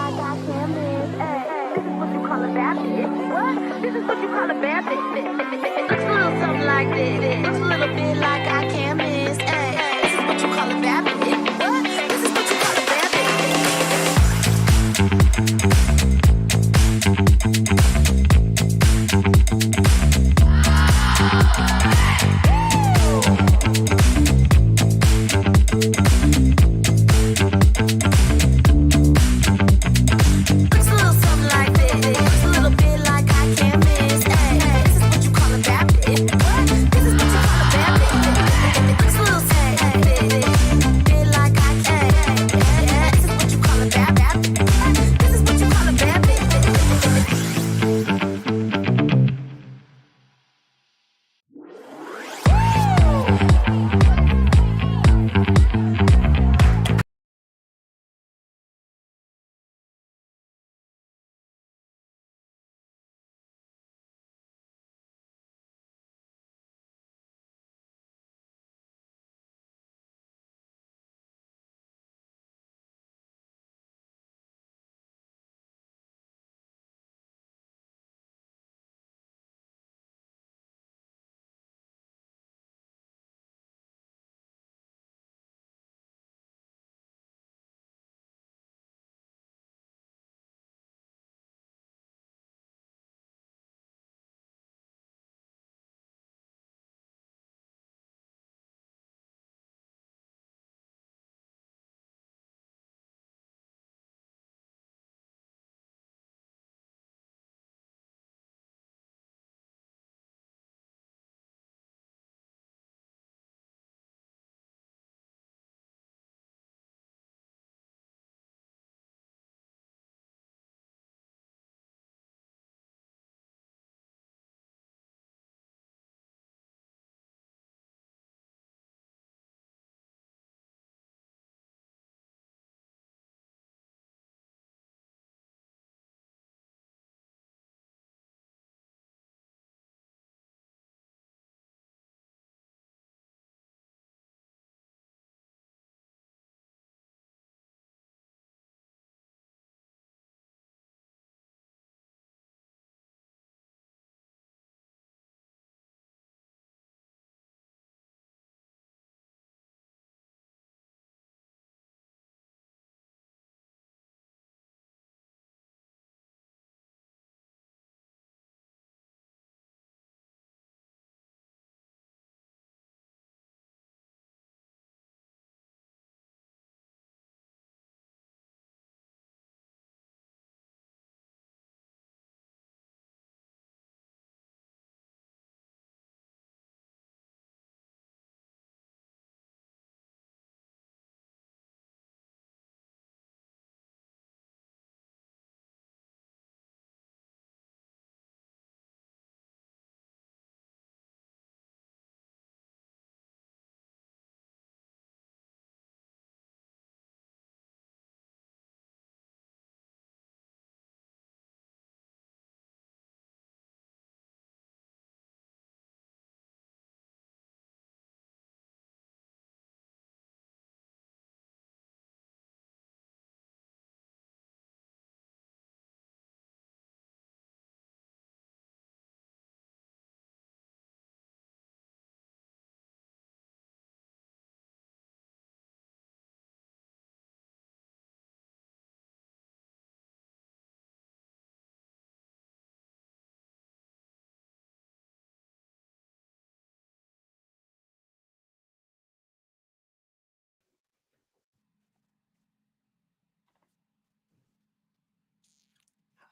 This is what you call a bad bitch. What? This is what you call a bad bitch. Looks a little something like this. Looks a little bit like I can't miss. Hey, this is what you call a bad bitch. What? This is what you call a bad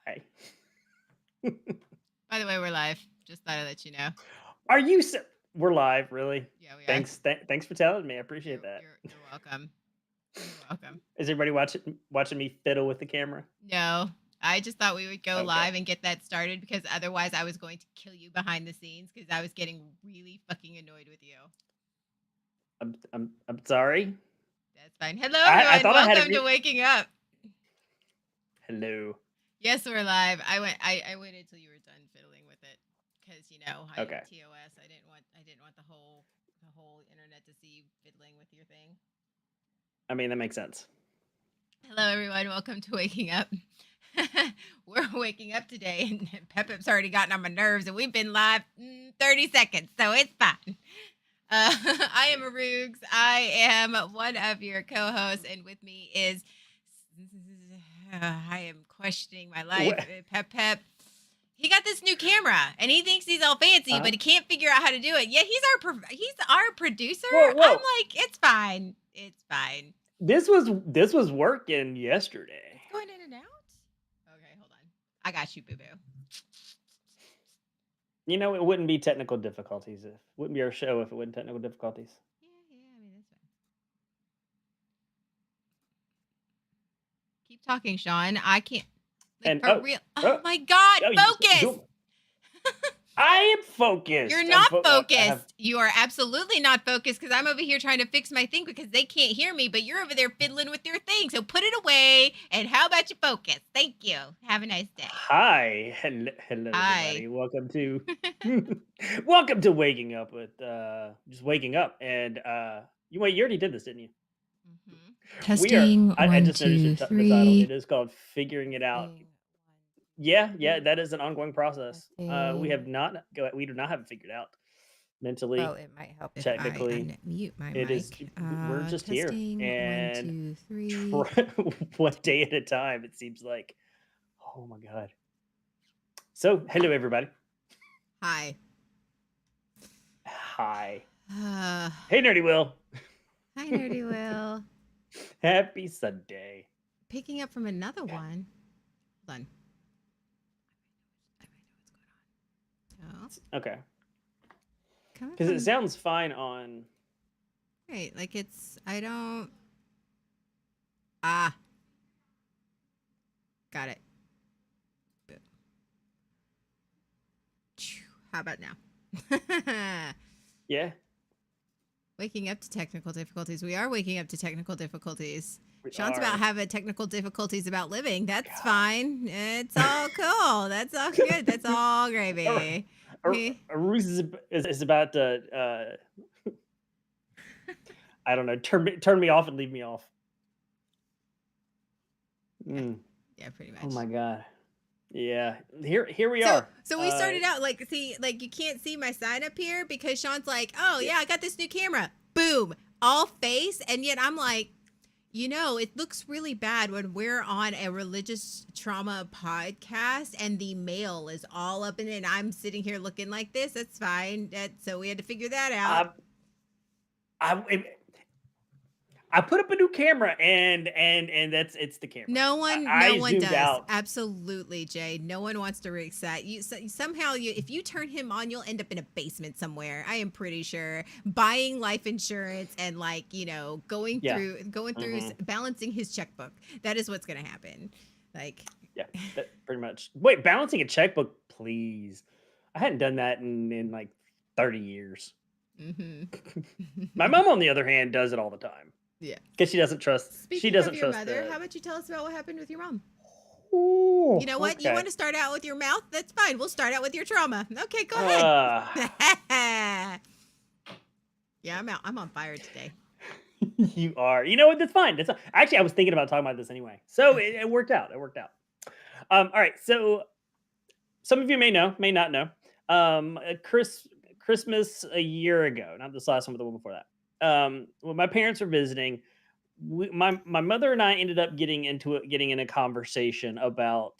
Hi. By the way, we're live. Just thought I'd let you know. Are you we're live, really? Yeah, we are. Thanks for telling me. I appreciate that. You're welcome. You're welcome. Is everybody watching me fiddle with the camera? No, I just thought we would go Okay. live and get that started because otherwise I was going to kill you behind the scenes because I was getting really fucking annoyed with you. I'm sorry. That's fine. Hello, everyone. I thought I had Welcome to Waking Up. Hello. Yes, we're live. I waited till you were done fiddling with it because I Okay. TOS. I didn't want the whole internet to see you fiddling with your thing. I mean, that makes sense. Hello, everyone. Welcome to Waking Up. We're waking up today, and Pepip's already gotten on my nerves, and we've been live 30 seconds, so it's fine. I am Aroogs. I am one of your co-hosts, and with me is I am questioning my life. Pep. He got this new camera, and he thinks he's all fancy, but he can't figure out how to do it. Yeah, he's our producer. Whoa. I'm like, it's fine. It's fine. This was working yesterday. Going in and out. Okay, hold on. I got you, boo boo. You know, it wouldn't be technical difficulties. It wouldn't be our show if it wasn't technical difficulties. Yeah. I mean, that's fine. Keep talking, Sean. I can't. Like, And for real. Oh my God! Focus. I am focused. You're I'm not I focused. have- You are absolutely not focused because I'm over here trying to fix my thing because they can't hear me, but you're over there fiddling with your thing. So put it away. And how about you focus? Thank you. Have a nice day. Hi, hello, Hi. everybody. Welcome to welcome to waking up with just waking up. And you already did this, didn't you? Testing. I just noticed the title. It is called "Figuring It Out." Yeah, that is an ongoing process. We do not have it figured out mentally. Well, it might help if technically, I unmute my it mic. is. We're just here, Testing, and 1, 2, 3. one day at a time. It seems like. Oh my god. So, hello everybody. Hi. Hi. Hi, Hey, Nerdy Will. Nerdy Will. Happy Sunday. Picking up from another one. Hold on. I know what's going on. Okay. Coming Because it from- sounds fine on. Right, like it's, I don't. Ah. Got it. Boom. Phew, how about now? Yeah. Waking up to technical difficulties. We are waking up to technical difficulties. we Sean's are. about having technical difficulties about living. That's God. fine. It's all cool. That's all good. That's all gravy. Aruz is about to. I don't know. Turn me off and leave me off. Mm. Yeah, pretty much. Oh my god. Yeah. Here we are. So we started out like, see, like you can't see my sign up here because Sean's like, oh yeah, I got this new camera. Boom, all face, and yet I'm like, you know, it looks really bad when we're on a religious trauma podcast and the mail is all up in it. And I'm sitting here looking like this. That's fine. So we had to figure that out. I put up a new camera and it's the camera. No one zoomed does. out. Absolutely, Jay. No one wants to reset. Somehow if you turn him on, you'll end up in a basement somewhere. I am pretty sure. Buying life insurance and going through balancing his checkbook. That is what's gonna happen. Yeah, pretty much. Wait, balancing a checkbook, please. I hadn't done that in like 30 years. Mm-hmm. My mom, on the other hand, does it all the time. Yeah, because she doesn't trust. Speaking she doesn't of your trust. mother, how about you tell us about what happened with your mom? Ooh, You know what? okay. You want to start out with your mouth? That's fine. We'll start out with your trauma. Okay, go ahead. Yeah, I'm on fire today. You are. You know what? That's fine. Actually, I was thinking about talking about this anyway, so it worked out. It worked out. All right. So some of you may know, may not know. Christmas a year ago, not this last one, but the one before that. When my parents were visiting, my mother and I ended up getting in a conversation about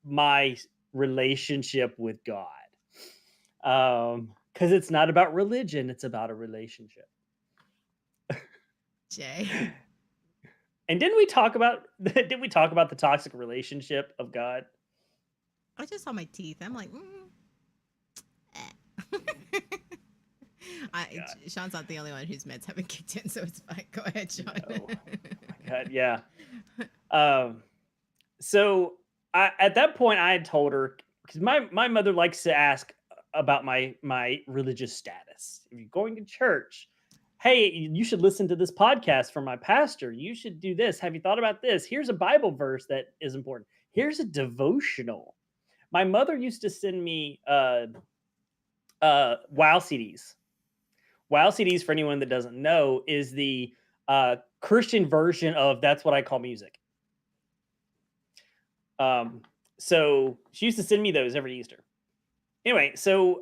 my relationship with God. Because it's not about religion, it's about a relationship. Jay. And didn't we talk about the toxic relationship of God? I just saw my teeth. I'm like, Sean's not the only one whose meds haven't kicked in, so it's fine. Go ahead, Sean. Oh my God, yeah. So at that point, I had told her, because my mother likes to ask about my religious status. If you're going to church, hey, you should listen to this podcast from my pastor. You should do this. Have you thought about this? Here's a Bible verse that is important. Here's a devotional. My mother used to send me WoW CDs. WoW CDs, for anyone that doesn't know, is the Christian version of That's What I Call Music. So she used to send me those every Easter. Anyway, so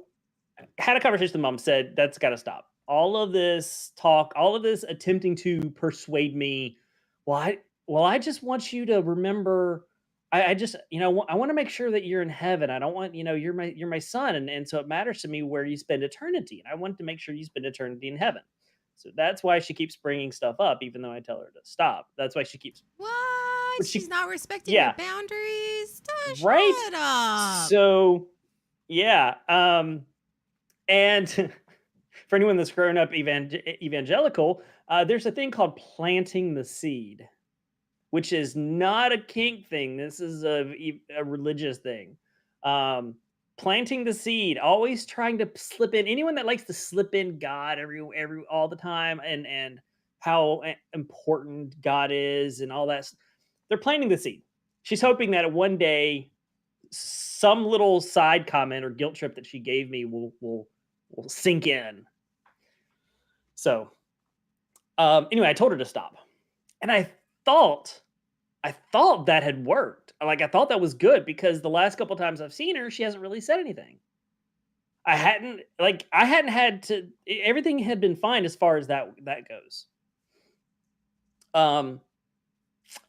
I had a conversation with mom, said that's got to stop. All of this talk, all of this attempting to persuade me. Well, I just want you to remember. I just, I want to make sure that you're in heaven. I don't want, you're my son, and so it matters to me where you spend eternity, and I want to make sure you spend eternity in heaven. So that's why she keeps bringing stuff up, even though I tell her to stop. That's why she keeps. What? But She's not respecting yeah, your boundaries? right. Shut up. So yeah, and for anyone that's grown up evangelical, there's a thing called planting the seed, which is not a kink thing. This is a religious thing. Planting the seed, always trying to slip in. Anyone that likes to slip in God every all the time, and how important God is, and all that, they're planting the seed. She's hoping that one day some little side comment or guilt trip that she gave me will sink in. So anyway, I told her to stop, and I thought that had worked. Like, I thought that was good, because the last couple times I've seen her, she hasn't really said anything. I hadn't had to. Everything had been fine as far as that goes.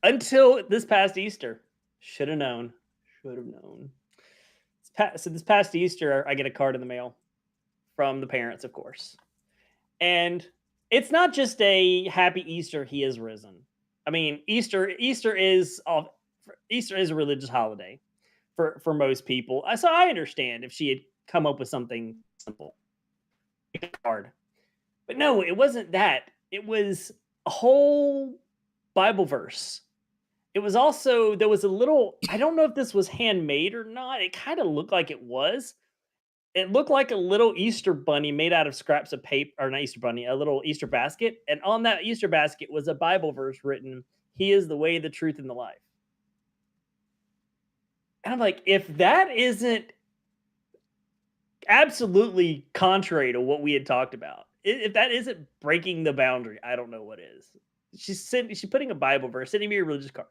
Until this past Easter. Should have known. So this past Easter, I get a card in the mail from the parents, of course. And it's not just a happy Easter, he is risen. I mean, Easter is a religious holiday for most people. So I understand if she had come up with something simple, like a card. But no, it wasn't that. It was a whole Bible verse. It was also, there was a little, I don't know if this was handmade or not. It kind of looked like it was. It looked like a little Easter bunny made out of scraps of paper, or not Easter bunny, a little Easter basket. And on that Easter basket was a Bible verse written, "He is the way, the truth, and the life." And I'm like, if that isn't absolutely contrary to what we had talked about, if that isn't breaking the boundary, I don't know what is. She's putting a Bible verse, sending me a religious card.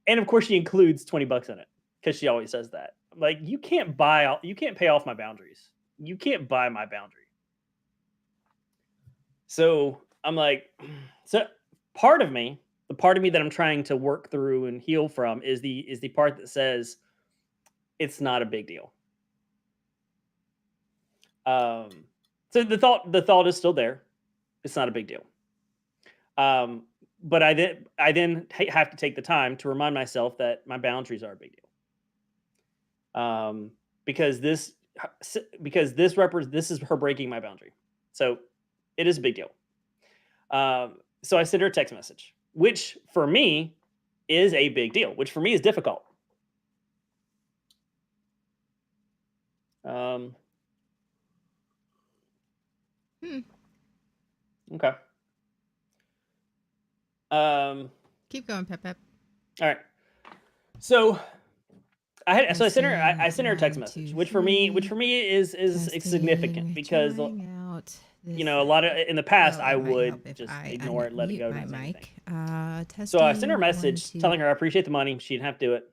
And of course she includes $20 in it, because she always says that. I'm like, you can't pay off my boundaries. You can't buy my boundary. So I'm like, so the part of me that I'm trying to work through and heal from is the part that says it's not a big deal. So the thought is still there. It's not a big deal. But I then have to take the time to remind myself that my boundaries are a big deal. Because this is her breaking my boundary. So it is a big deal. So I sent her a text message, which for me is a big deal, which for me is difficult. Okay. Keep going, Pep. All right. So I sent her a text message, which for me is significant, because a lot of in the past I would just ignore it, let it go. So I sent her a message telling her I appreciate the money. She didn't have to do it.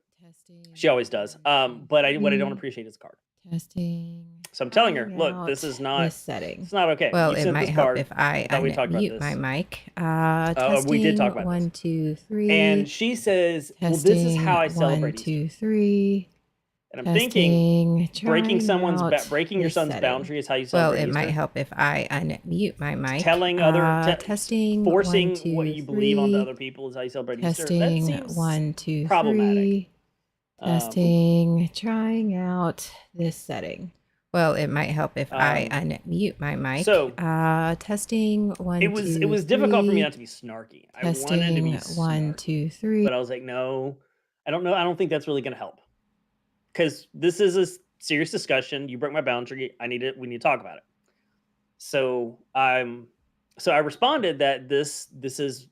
She always does. But what I don't appreciate is a card. Testing. So I'm telling her, look, this is not this setting. It's not okay. Well, it might help if I unmute my mic. Testing, we did talk about 1, 2, 3. And she says, well, this is how I celebrate 1, 2, 3. And I'm thinking, breaking your son's setting. boundary is how you celebrate. Well, it might help if I unmute my mic. Telling testing, forcing 1, 2, what you 3. believe onto other people is how you celebrate Easter. That Testing, seems 1, 2, problematic. 3. Testing, trying out this setting. Well, it might help if I unmute my mic. So testing, 1, it was difficult for me not to be snarky. Testing, I wanted to be 1, 2, 3. But I was like, no, I don't know. I don't think that's really going to help, because this is a serious discussion. You broke my boundary. We need to talk about it. So I responded that this is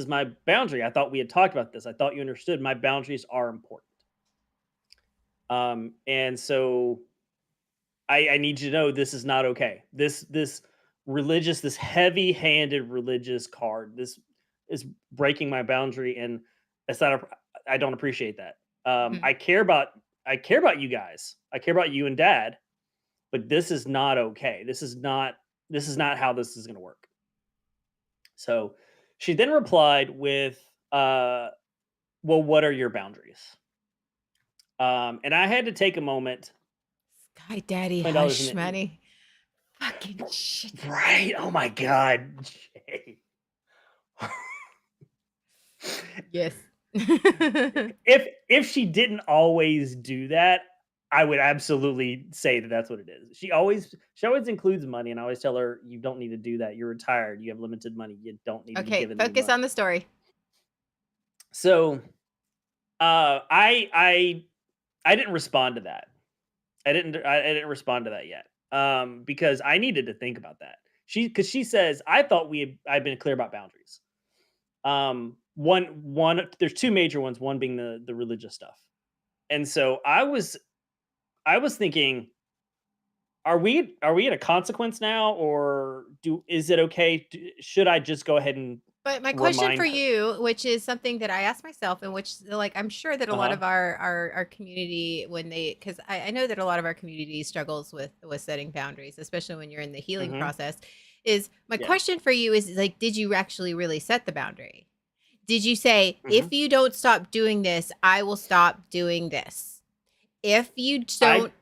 my boundary. I thought we had talked about this. I thought you understood my boundaries are important. And so I need you to know this is not okay. This heavy-handed religious card, this is breaking my boundary, and it's not. I don't appreciate that. Mhm. I care about you guys. I care about you and Dad, but this is not okay. This is not how this is going to work. So she then replied with, "Well, what are your boundaries?" And I had to take a moment. Sky Daddy My daughter's Hush in it. Money. Fucking shit. Right? Oh my god, Jay. Yes. If she didn't always do that, I would absolutely say that that's what it is. She always includes money, and I always tell her, "You don't need to do that. You're retired. You have limited money. You don't need to be Okay, giving me focus money." on the story. So, I didn't respond to that. I didn't respond to that yet, because I needed to think about that. Because she says, "I thought I'd been clear about boundaries." One there's two major ones, one being the religious stuff. And so I was thinking, are we at a consequence now, or is it okay? Should I just go ahead and But my question for remind her? you, which is something that I asked myself, and which like I'm sure that a lot Uh-huh. of our community when they because I know that a lot of our community struggles with setting boundaries, especially when you're in the healing Hmm. process, is my Yeah. question for you is like, did you actually really set the boundary? Did you say, if Hmm. you don't stop doing this, I will stop doing this? If you I don't,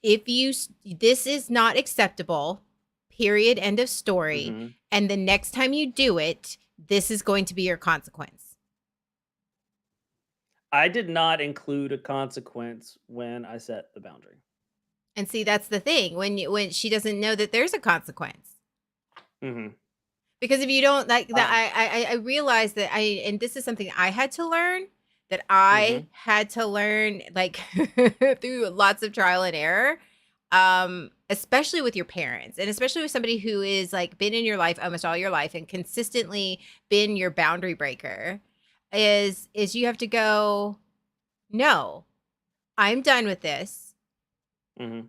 if you, this is not acceptable, period, end of story. mhm. And the next time you do it, this is going to be your consequence. I did not include a consequence when I set the boundary. And see, that's the thing when she doesn't know that there's a consequence. Hmm. Because if you don't like that, Um, I realized that and this is something I had to learn, that hmm. I had to learn like through lots of trial and error, especially with your parents, and especially with somebody who is like been in your life almost all your life and consistently been your boundary breaker, is you have to go, no, I'm done with this. Hmm.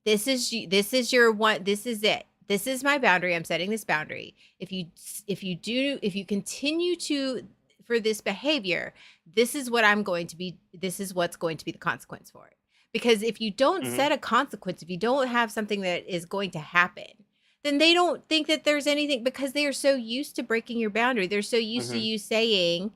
This is your one, this is it. This is my boundary. I'm setting this boundary. If you continue to for this behavior, this is what's going to be the consequence for it. Because if you don't Hmm. set a consequence, if you don't have something that is going to happen, then they don't think that there's anything, because they are so used to breaking your boundary. They're so used to Hmm. you saying,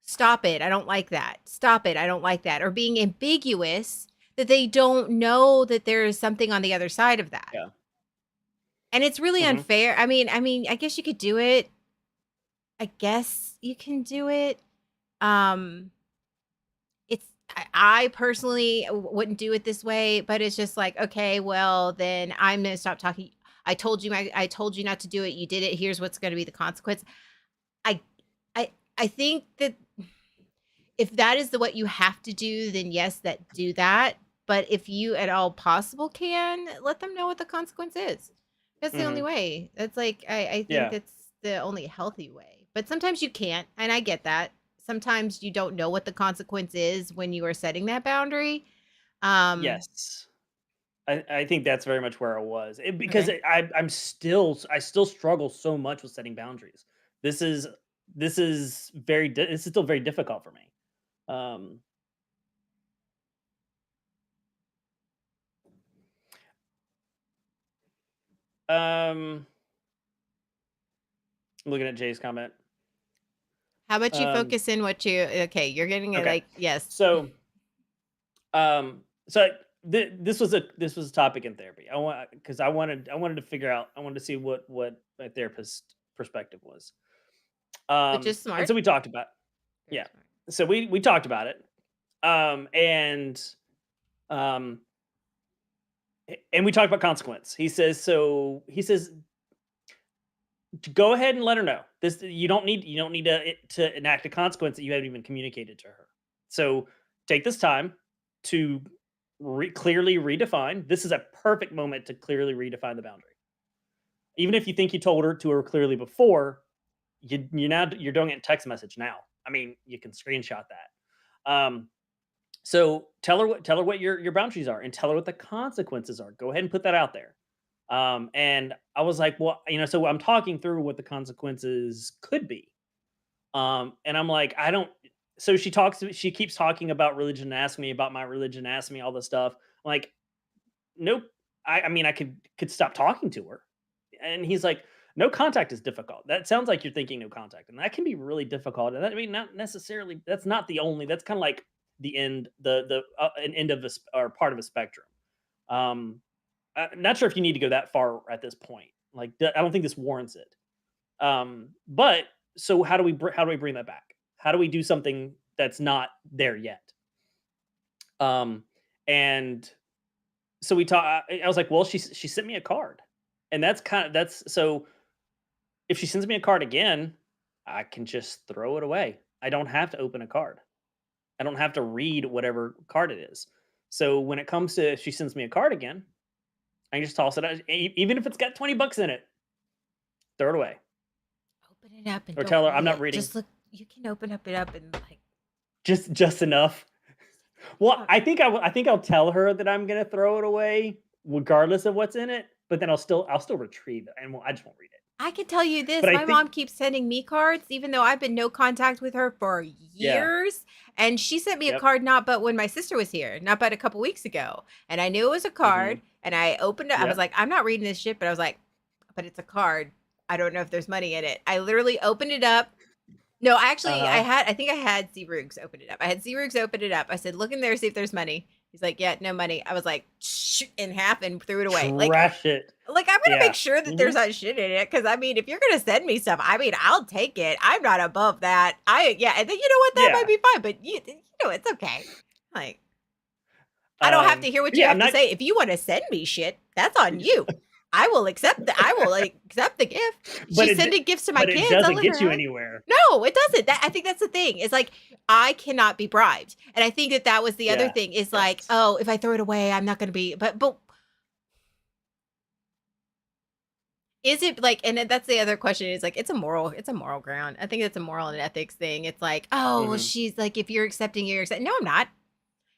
"Stop it. I don't like that. Stop it. I don't like that." Or being ambiguous, that they don't know that there is something on the other side of that. Yeah. And it's really Hmm. unfair. I guess you could do it. I guess you can do it. Um, it's I personally wouldn't do it this way, but it's just like, okay, well, then I'm gonna stop talking. I told you not to do it. You did it. Here's what's gonna be the consequence. I I think that if that is the what you have to do, then yes, that do that. But if you at all possible can, let them know what the consequence is. That's the only Hmm. way. That's like I think Yeah. that's the only healthy way. But sometimes you can't, and I get that. Sometimes you don't know what the consequence is when you are setting that boundary. Um, Yes. I think that's very much where I was, because okay. I still struggle so much with setting boundaries. This is this is still very difficult for me. Um, um, looking at Jay's comment. How about you Um, focus in what you okay, you're getting it okay, like yes. so so this was a topic in therapy. Because I wanted to figure out, I wanted to see what my therapist perspective was. Which is And smart. so we talked about, Very yeah. smart. So we talked about it. And um and we talked about consequence. He says to go ahead and let her know. This you don't need to enact a consequence that you haven't even communicated to her. So take this time to clearly redefine. This is a perfect moment to clearly redefine the boundary. Even if you think you told her to her clearly before, you're doing it in text message now. I mean, you can screenshot that. So tell her what your boundaries are, and tell her what the consequences are. Go ahead and put that out there. And I was like, well, so I'm talking through what the consequences could be. And I'm like, I don't. So she keeps talking about religion and asking me about my religion, asking me all this stuff. I'm like, nope. I mean, I could stop talking to her. And he's like, no contact is difficult. That sounds like you're thinking no contact. And that can be really difficult. And that, I mean, not necessarily, that's not the only, that's kind of like the end, an end of or part of a spectrum. Um, I'm not sure if you need to go that far at this point. Like, I don't think this warrants it. But so how do we bring that back? How do we do something that's not there yet? Um, and so we talk. I was like, well, she sent me a card, and that's so. If she sends me a card again, I can just throw it away. I don't have to open a card. I don't have to read whatever card it is. So when it comes to if she sends me a card again, I can just toss it out, even if it's got $20 in it. Throw it away, Open it up and or don't tell her I'm read not it. reading. Just look. You can open it up and like. Just enough. Well, I think I'll tell her that I'm gonna throw it away regardless of what's in it, but then I'll still retrieve it, and I just won't read it. I can tell you this, But I my think mom keeps sending me cards, even though I've been no contact with her for yeah, years. And she sent me a yep, card not but when my sister was here, not but a couple weeks ago. And I knew it was a hmm card. And I opened it. I was yep, like, I'm not reading this shit, but I was like, but it's a card. I don't know if there's money in it. I literally opened it up. No, uh actually, huh. I think I had Z Roogs open it up. I had Z Roogs open it up. I said, look in there, see if there's money. He's like, yeah, no money. I was like, shoot in half and threw it away. Trash it. Like, I'm gonna make Yeah. sure that hmm there's not shit in it. Cause I mean, if you're gonna send me stuff, I mean, I'll take it. I'm not above that. Yeah, and then you know what? That might Yeah. be fine, but you know, it's okay. Like, I don't have to hear what But you yeah, I'm have to not. say. If you want to send me shit, that's on you. I will like, accept the gift. But She's sending gifts to my but it kids. I'll doesn't let get her you have. anywhere. No, it doesn't. I think that's the thing. It's like I cannot be bribed, and I think that was the other Yeah. thing. Is like, Yes. oh, if I throw it away, I'm not going to be. But is it like? And then that's the other question. Is like, it's a moral ground. I think it's a moral and ethics thing. It's like, oh, well, hmm she's like, if you're accepting, you're accepting. No, I'm not.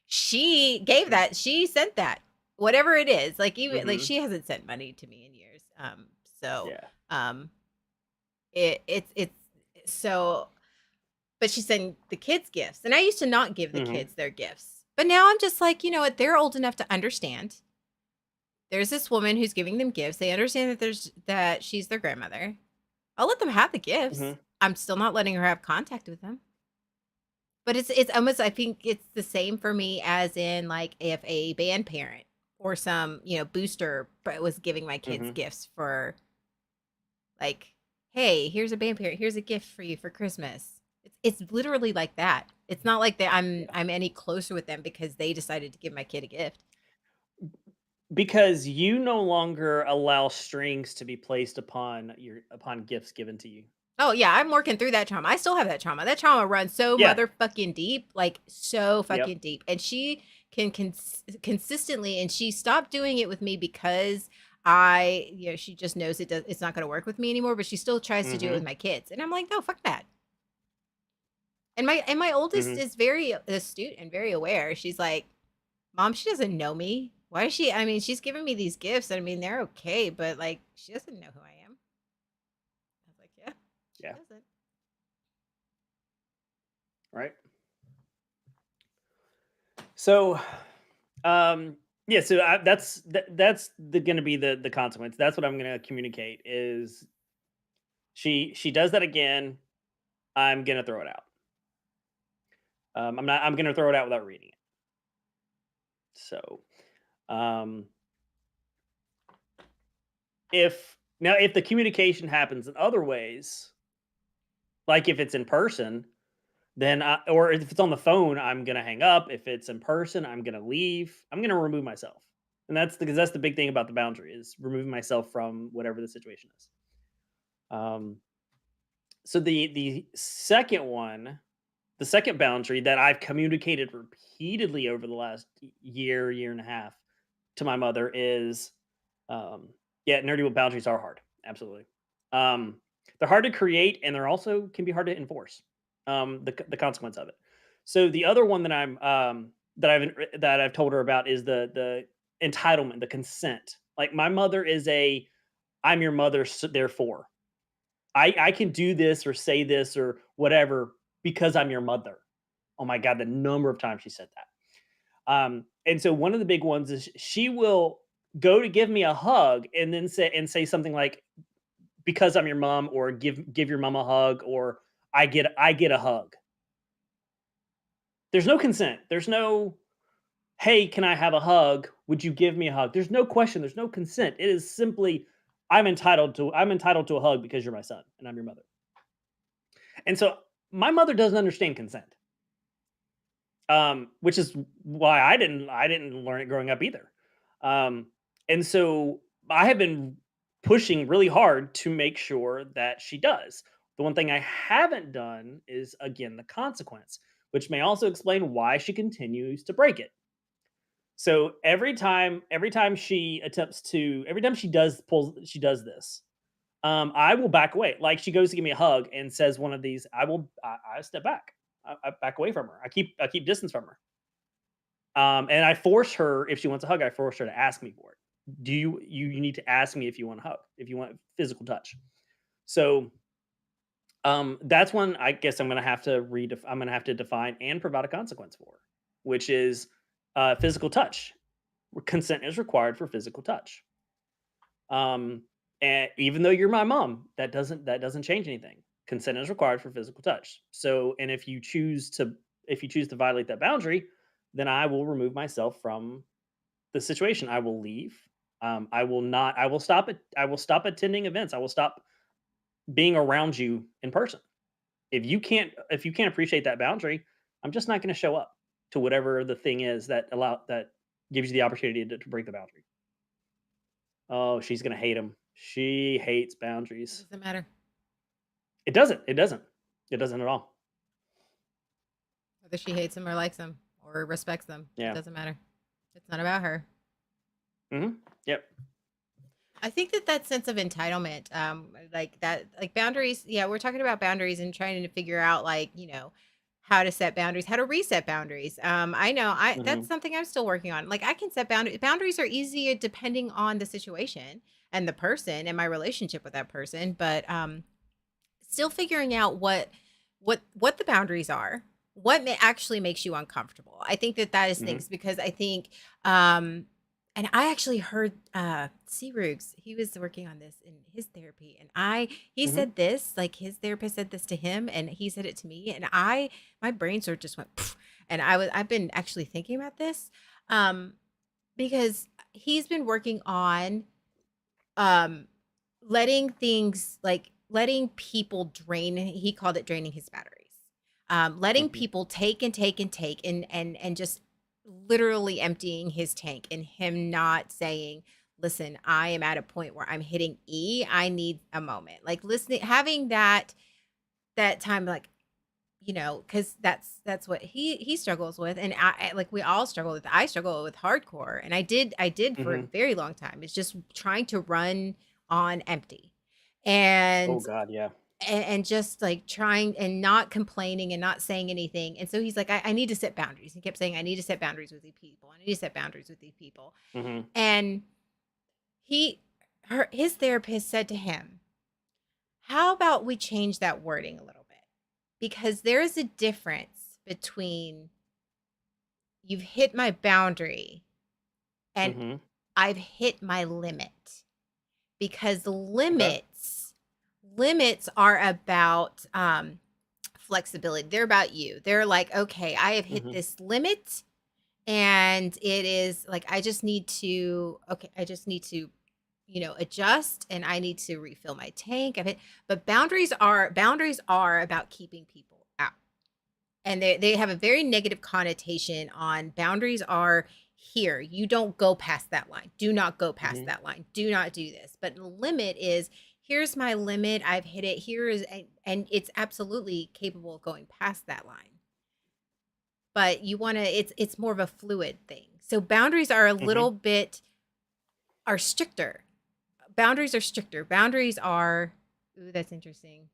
She gave that. She sent that. Whatever it is, like even like hmm she hasn't sent money to me in years. So Yeah. um, it's so. But she sent the kids gifts, and I used to not give the hmm kids their gifts. But now I'm just like, you know what? They're old enough to understand. There's this woman who's giving them gifts. They understand that she's their grandmother. I'll let them have the gifts. hmm I'm still not letting her have contact with them. But it's almost I think it's the same for me as in like if a band parent or some, booster was giving my kids hmm gifts for like, hey, here's a band parent, here's a gift for you for Christmas. It's literally like that. It's not like that Yeah. I'm any closer with them because they decided to give my kid a gift. Because you no longer allow strings to be placed upon gifts given to you. Oh yeah, I'm working through that trauma. I still have that trauma. That trauma runs so Yeah. motherfucking deep, like so Yep. fucking deep. And she can consistently, and she stopped doing it with me because she just knows it's not going to work with me anymore. But she still tries to do it hmm with my kids, and I'm like, no, fuck that. And my oldest hmm is very astute and very aware. She's like, Mom, she doesn't know me. Why is she? I mean, she's giving me these gifts. I mean, they're okay, but like, she doesn't know who I am. I was like, yeah, she Yeah. doesn't. Right. So, yeah. So that's going to be the consequence. That's what I'm going to communicate. Is she does that again? I'm going to throw it out. I'm not. I'm going to throw it out without reading it. So, um, if the communication happens in other ways, like if it's in person, then or if it's on the phone, I'm gonna hang up. If it's in person, I'm gonna leave. I'm gonna remove myself, and because that's the big thing about the boundary is removing myself from whatever the situation is. Um, so the second boundary that I've communicated repeatedly over the last year and a half to my mother is, um, yeah, nerdy boundaries are hard. Absolutely. Um, they're hard to create and they're also can be hard to enforce. The consequence of it. So the other one that I've told her about is the entitlement, the consent. Like my mother is I'm your mother, therefore I can do this or say this or whatever because I'm your mother. Oh my god, the number of times she said that. And so one of the big ones is she will go to give me a hug and then say something like, "Because I'm your mom," or "Give your mom a hug," or "I get a hug." There's no consent. There's no, "Hey, can I have a hug? Would you give me a hug?" There's no question. There's no consent. It is simply, I'm entitled to a hug because you're my son and I'm your mother." And so my mother doesn't understand consent, which is why I didn't learn it growing up either. Um, and so I have been pushing really hard to make sure that she does. The one thing I haven't done is, again, the consequence, which may also explain why she continues to break it. So every time she does this, I will back away. Like, she goes to give me a hug and says one of these, I step back. I back away from her. I keep distance from her. And I force her, if she wants a hug, I force her to ask me for it. You need to ask me if you want a hug, if you want physical touch. So that's when I guess I'm gonna have to define and provide a consequence for, which is physical touch. Consent is required for physical touch. Um, and even though you're my mom, that doesn't change anything. Consent is required for physical touch. So, and if you choose to violate that boundary, then I will remove myself from the situation. I will leave. I will not. I will stop it. I will stop attending events. I will stop being around you in person. If you can't appreciate that boundary, I'm just not going to show up to whatever the thing is that gives you the opportunity to break the boundary. Oh, she's gonna hate him. She hates It boundaries. doesn't matter It doesn't. It doesn't. It doesn't at all. whether she hates him or likes him or respects them. It Yeah. doesn't matter. It's not about her. Yep. I think that that sense of entitlement, like that, like boundaries. Yeah, we're talking about boundaries and trying to figure out, like, how to set boundaries, how to reset boundaries. I know I that's hmm something I'm still working on. Like I can set boundaries. Boundaries are easier depending on the situation and the person and my relationship with that person, but still figuring out what the boundaries are, actually makes you uncomfortable. I think that that is hmm things because I think um and I actually heard C. Roogs, he was working on this in his therapy, and he hmm said this, like his therapist said this to him, and he said it to me, and I my brain sort of just went, "Pff," and I've been actually thinking about this, um, because he's been working on um letting things like letting people drain, he called it draining his batteries. Letting hmm people take and take and take and just literally emptying his tank and him not saying, "Listen, I am at a point where I'm hitting E. I need a moment." Like listening, having that time, like, because that's what he struggles with, and like we all struggle with. I struggle with hardcore, and I did for a hmm very long time. It's just trying to run on empty, Oh and God, yeah. and just like trying and not complaining and not saying anything. And so he's like, I need to set boundaries. He kept saying, I need to set boundaries with these people. I need to set boundaries with these people. hmm And he his therapist said to him, how about we change that wording a little bit? Because there is a difference between you've hit my boundary and hmm I've hit my limit. Because Okay. limits are about flexibility. They're about you. They're like, okay, I have hit hmm this limit, and it is like I just need to adjust, and I need to refill my tank of it. But boundaries are about keeping people out, and they have a very negative connotation on boundaries are here. You don't go past that line. Do not go past hmm that line. Do not do this. But the limit is, here's my limit. I've hit it. Here is, and it's absolutely capable of going past that line. But you want to, it's more of a fluid thing. So boundaries are a hmm little bit are stricter. Boundaries are stricter. Boundaries are, ooh, that's interesting.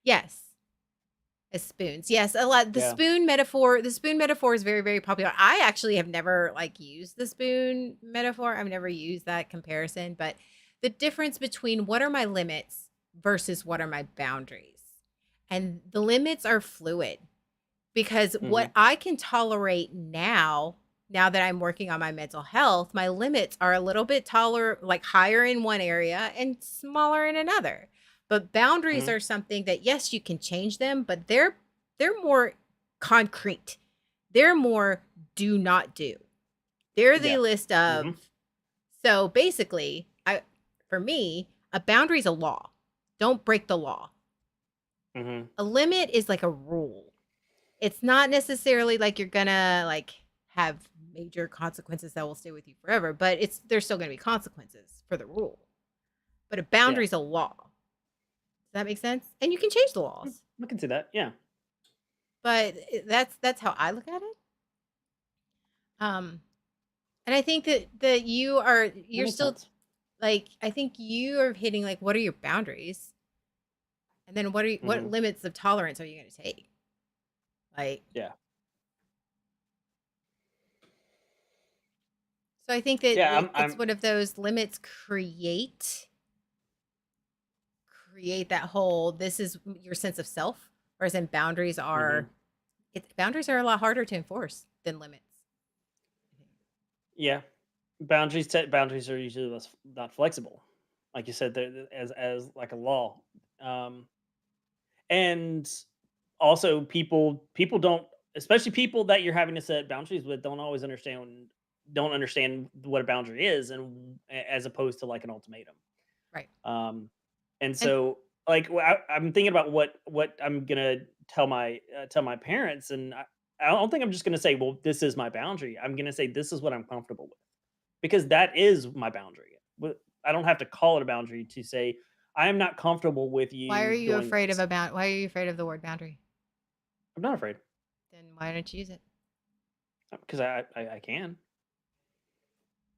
Yes, as spoons. Yes, a lot. Yeah. The spoon metaphor is very, very popular. I actually have never like used the spoon metaphor. I've never used that comparison, but the difference between what are my limits versus what are my boundaries. And the limits are fluid because what I can tolerate now that I'm working on my mental health, my limits are a little bit taller, like higher in one area and smaller in another. But boundaries Mhm. are something that yes, you can change them, but they're more concrete. They're more do not do. They're the Yeah. list hmm of so basically, for me, a boundary is a law. Don't break the law. hmm A limit is like a rule. It's not necessarily like you're gonna like have major consequences that will stay with you forever, but there's still gonna be consequences for the rule. But a Yeah. boundary is a law. Does that make sense? And you can change the laws. I can see that. Yeah. But that's how I look at it. Um, and I think that That you're makes still sense. like I think you are hitting like what are your boundaries? And then what hmm limits of tolerance are you going to take? Like, Yeah. so I think that Yeah. it's I'm. one of those limits create that whole this is your sense of self, whereas in hmm boundaries are a lot harder to enforce than limits. Yeah. Boundaries are usually not flexible, like you said, as like a law. Um, and also, people don't, especially people that you're having to set boundaries with, don't understand what a boundary is, and as opposed to like an ultimatum. Right. Um, and And so, like, I'm thinking about what I'm gonna tell my parents, and I don't think I'm just gonna say, "Well, this is my boundary." I'm gonna say, "This is what I'm comfortable with," because that is my boundary. I don't have to call it a boundary to say I am not comfortable with why are you you doing afraid of this. why are you afraid of the word boundary? I'm not afraid Then why don't you use it? because I can.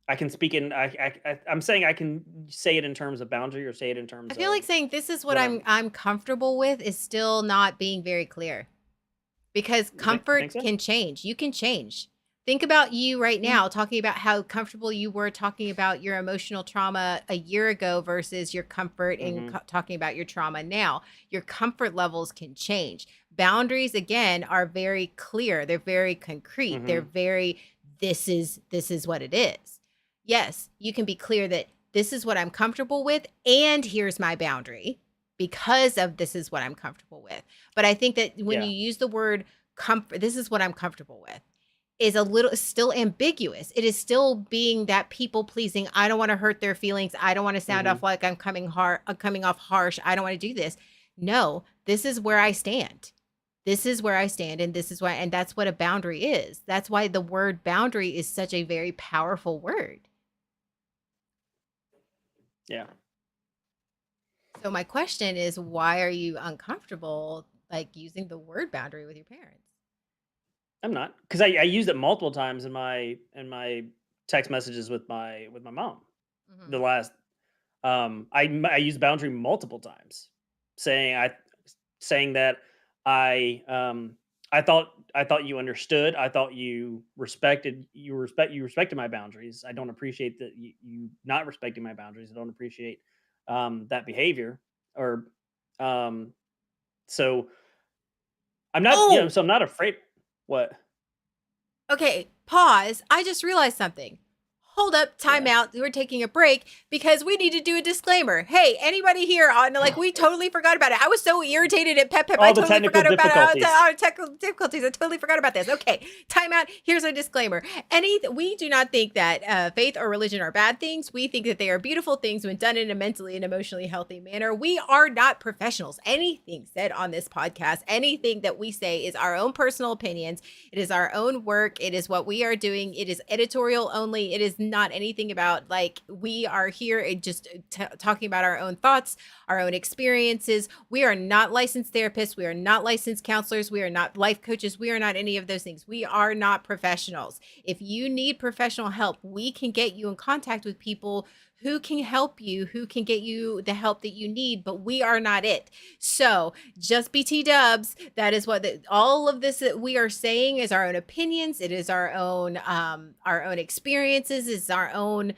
I can speak in. I'm saying I can say it in terms of boundary or say it in I terms feel like of saying this is what what I'm comfortable with is still not being very clear. Because you think comfort so? can change. You can change. Think about you right Mm, now talking about how comfortable you were talking about your emotional trauma a year ago versus your comfort in mhm, talking about your trauma now. Your comfort levels can change. Boundaries again are very clear. They're very concrete. They're mhm, very this is what it is. Yes, you can be clear that this is what I'm comfortable with and here's my boundary because of this is what I'm comfortable with. But I think that when yeah, you use the word comfort, this is what I'm comfortable with, is a little still ambiguous. It is still being that people pleasing. I don't want to hurt their feelings. I don't want to sound mhm, off like I'm coming off harsh. I don't want to do this. No, this is where I stand. This is where I stand, and this is why, and that's what a boundary is. That's why the word boundary is such a very powerful word. yeah. So my question is, why are you uncomfortable like using the word boundary with your parents? I'm not, because I used it multiple times in my text messages with my mom. The Mhm. last I used boundary multiple times, saying saying that I thought you understood. I thought you respected my boundaries. I don't appreciate that you not respecting my boundaries. I don't appreciate that behavior or um so I'm not Oh, so I'm not afraid. What? okay, pause. I just realized something. Hold up, time Yeah. out. We're taking a break because we need to do a disclaimer. Hey, anybody here on like we totally forgot about it. I was so irritated at Pep Pep. I All the totally technical forgot about it. difficulties. Technical difficulties. I totally forgot about this. Okay, time out. Here's a disclaimer. We do not think that faith or religion are bad things. We think that they are beautiful things when done in a mentally and emotionally healthy manner. We are not professionals. Anything said on this podcast, anything that we say is our own personal opinions. It is our own work. It is what we are doing. It is editorial only. It is not anything about like we are here just talking about our own thoughts, our own experiences. We are not licensed therapists. We are not licensed counselors. We are not life coaches. We are not any of those things. We are not professionals. If you need professional help, we can get you in contact with people who can help you, who can get you the help that you need, but we are not it. So just BT dubs. That is what all of this that we are saying is our own opinions. It is our own experiences. It's our own.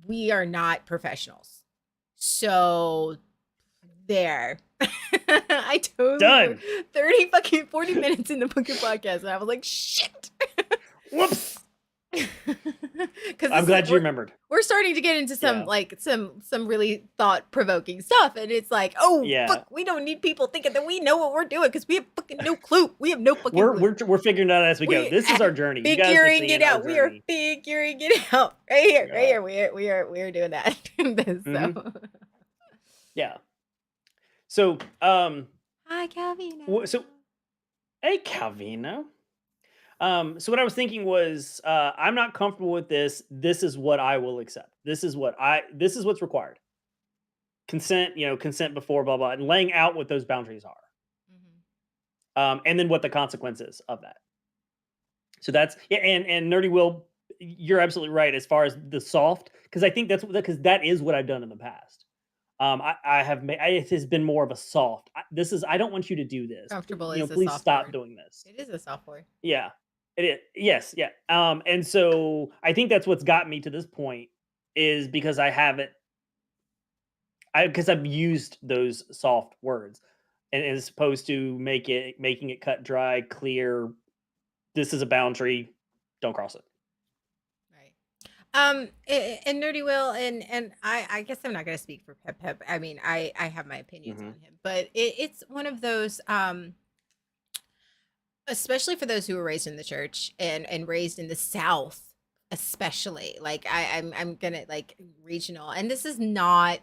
We are not professionals. So there. I totally Done. 40 minutes in the fucking podcast, and I was like, shit. Whoops. Because I'm glad you remembered. we're starting to get into some Yeah. like some really thought provoking stuff, and it's like, oh Yeah. fuck, we don't need people thinking that we know what we're doing because we have fucking no clue. We have no fucking clue. We're figuring it out as we go. We This is are our journey. You guys are figuring seeing it our out. We are journey. figuring it out right here, right Yeah. here. We are doing that. So, Yeah. So hi, Calvino. so hey Calvino. So what I was thinking was I'm not comfortable with this. This is what I will accept. This is what's required. Consent, consent before blah blah, and laying out what those boundaries are. Mhm. And then what the consequences of that. So that's and Nerdy Will, you're absolutely right as far as the soft, because I think that is what I've done in the past. I have made it has been more of a soft. I don't want you to do this. Comfortable is a Please soft stop word. doing this. It is a soft word. Yeah, it is. Yes, yeah. And so I think that's what's got me to this point is because I haven't, because I've used those soft words, and as opposed to making it cut dry, clear. This is a boundary. Don't cross it. Right. And Nerdy Will, and I guess I'm not gonna speak for Pep. I mean, I have my opinions Mhm. on him, but it's one of those especially for those who were raised in the church and raised in the South, especially. Like I'm gonna like regional, and this is not,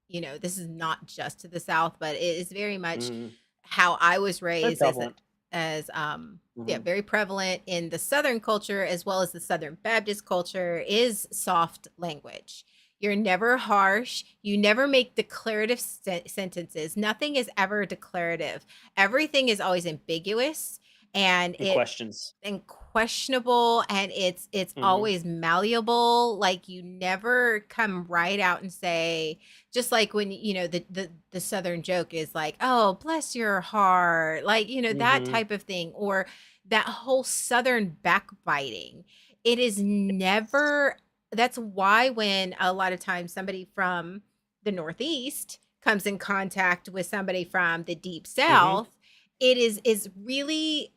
this is not just to the South, but it is very much Mhm. how I was Very raised prevalent. as yeah, Mhm. very prevalent in the Southern culture as well as the Southern Baptist culture is soft language. You're never harsh. You never make declarative sentences. Nothing is ever declarative. Everything is always ambiguous, and And questions. questionable, and it's Mhm. always malleable. Like you never come right out and say, just like when the Southern joke is like, oh, bless your heart, like that Mhm. type of thing, or that whole Southern backbiting. It is never. That's why when a lot of times somebody from the Northeast comes in contact with somebody from the Deep Mhm. South, it is really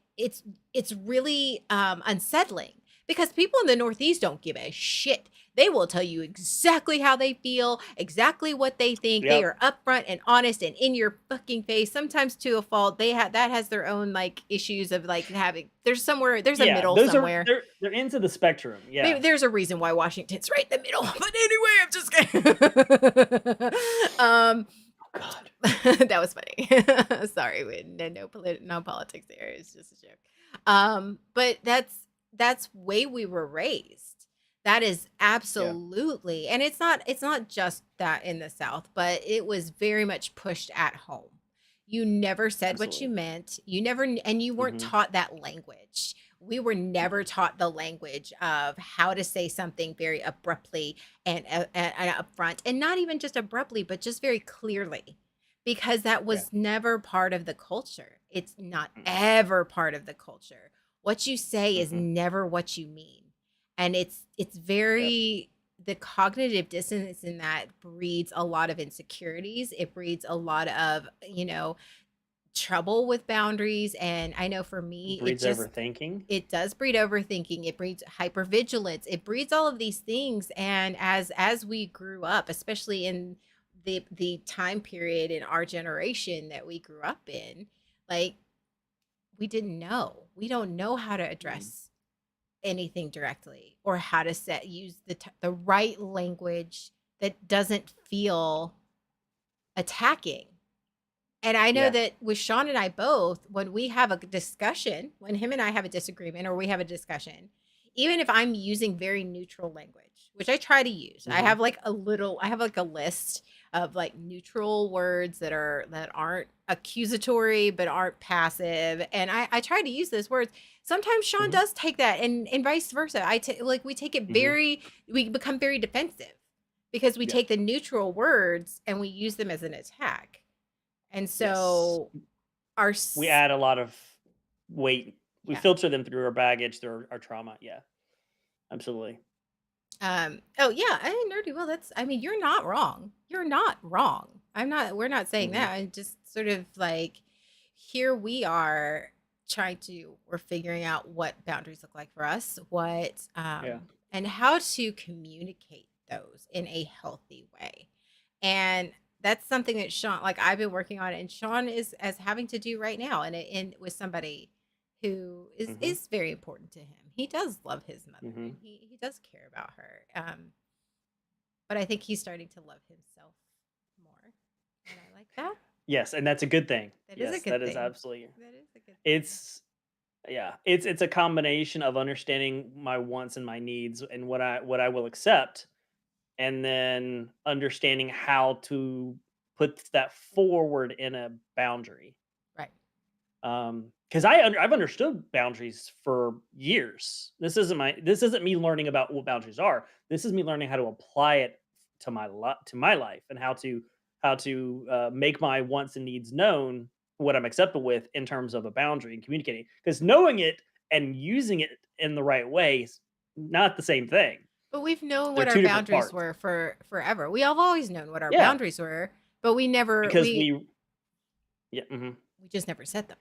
it's really unsettling because people in the Northeast don't give a shit. They will tell you exactly how they feel, exactly what they think. They Yep. are upfront and honest and in your fucking face. Sometimes to a fault. They have that has their own like issues of like having. There's a Yeah, middle those are somewhere. they're into the spectrum. Maybe Yeah. there's a reason why Washington's right in the middle. But anyway, I'm just kidding. Oh God. That was funny. Sorry, no politics there. It's just a joke. But that's way we were raised. That is Yeah. absolutely, and it's not just that in the South, but it was very much pushed at home. You never said what you Absolutely. meant. You never, and you weren't Mhm. taught that language. We were never Mhm. taught the language of how to say something very abruptly and upfront, and not even just abruptly, but just very clearly, because that Yeah. was never part of the culture. It's not Mm. ever part of the culture. What you say is Mhm. never what you mean. And it's Yep. very the cognitive dissonance in that breeds a lot of insecurities. It breeds a lot of, trouble with boundaries. And I know for me, Breeds overthinking. it does breed overthinking. It breeds hypervigilance. It breeds all of these things. And as we grew up, especially in the time period in our generation that we grew up in, like we didn't know. We don't know how to Mhm. address anything directly or how to use the right language that doesn't feel attacking. And I know Yeah. that with Sean and I both, when we have a discussion, when him and I have a disagreement or we have a discussion, even if I'm using very neutral language, which I try to use, Mhm. I have like a list of like neutral words that aren't accusatory but aren't passive. And I try to use those words. Sometimes Sean Mhm. does take that and vice versa. Like we take it Mhm. we become very defensive because we Yeah. take the neutral words and we use them as an attack. And Yes. so our We add a lot of weight. We yeah. filter them through our baggage, through our trauma. Yeah. Absolutely. Oh yeah, I didn't nerdy. Well, that's. I mean, you're not wrong. You're not wrong. I'm not. We're not saying Hmm. that. I just sort of like here we are trying to. We're figuring out what boundaries look like for us. What Yeah. and how to communicate those in a healthy way. And that's something that Sean, like I've been working on, and Sean is as having to do right now, and with somebody who is Hmm. is very important to him. He does love his mother, Hmm. and he does care about her. But I think he's starting to love himself more, and I like that. Yes, and that's a good thing. That is a Yes, good that is thing. absolutely. That is a good thing. It's Yeah, it's a combination of understanding my wants and my needs and what I will accept, and then understanding how to put that forward in a boundary. Right. Because I've understood boundaries for years. This isn't me learning about what boundaries are. This is me learning how to apply it to my life, and how to make my wants and needs known, what I'm acceptable with in terms of a boundary and communicating. Because knowing it and using it in the right way is not the same thing. But we've known They're what our two different boundaries parts. were for forever. We have always known what our Yeah, boundaries were, but we never because yeah. Mhm. we just never set them.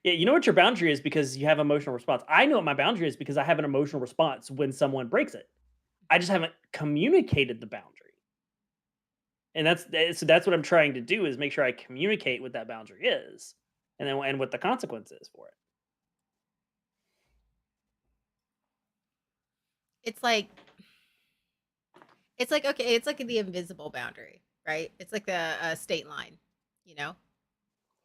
Yeah, you know what your boundary is because you have emotional response. I know what my boundary is because I have an emotional response when someone breaks it. I just haven't communicated the boundary. And so that's what I'm trying to do, is make sure I communicate what that boundary is, and what the consequence is for it. It's like okay, it's like the invisible boundary, right? It's like the state line, you know,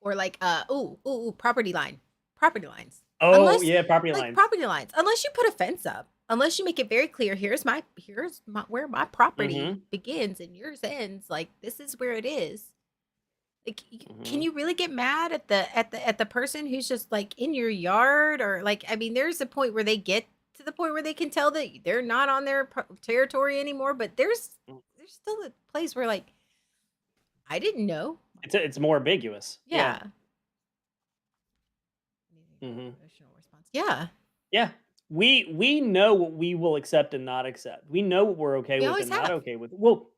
or like property line, property lines. Oh, Unless yeah, property like lines. property lines, unless you put a fence up, unless you make it very clear, here's my where my property Mhm, begins and yours ends. Like this is where it is. Like, can mhm. you really get mad at the person who's just like in your yard, or like I mean, there's a point where they get to the point where they can tell that they're not on their territory anymore, but Mm. there's still a place where like I didn't know. It's more ambiguous. Yeah. Yeah. Mhm. Emotional response. Yeah. Yeah. We know what we will accept and not accept. We know what we're okay We with always and not have. okay with. Well,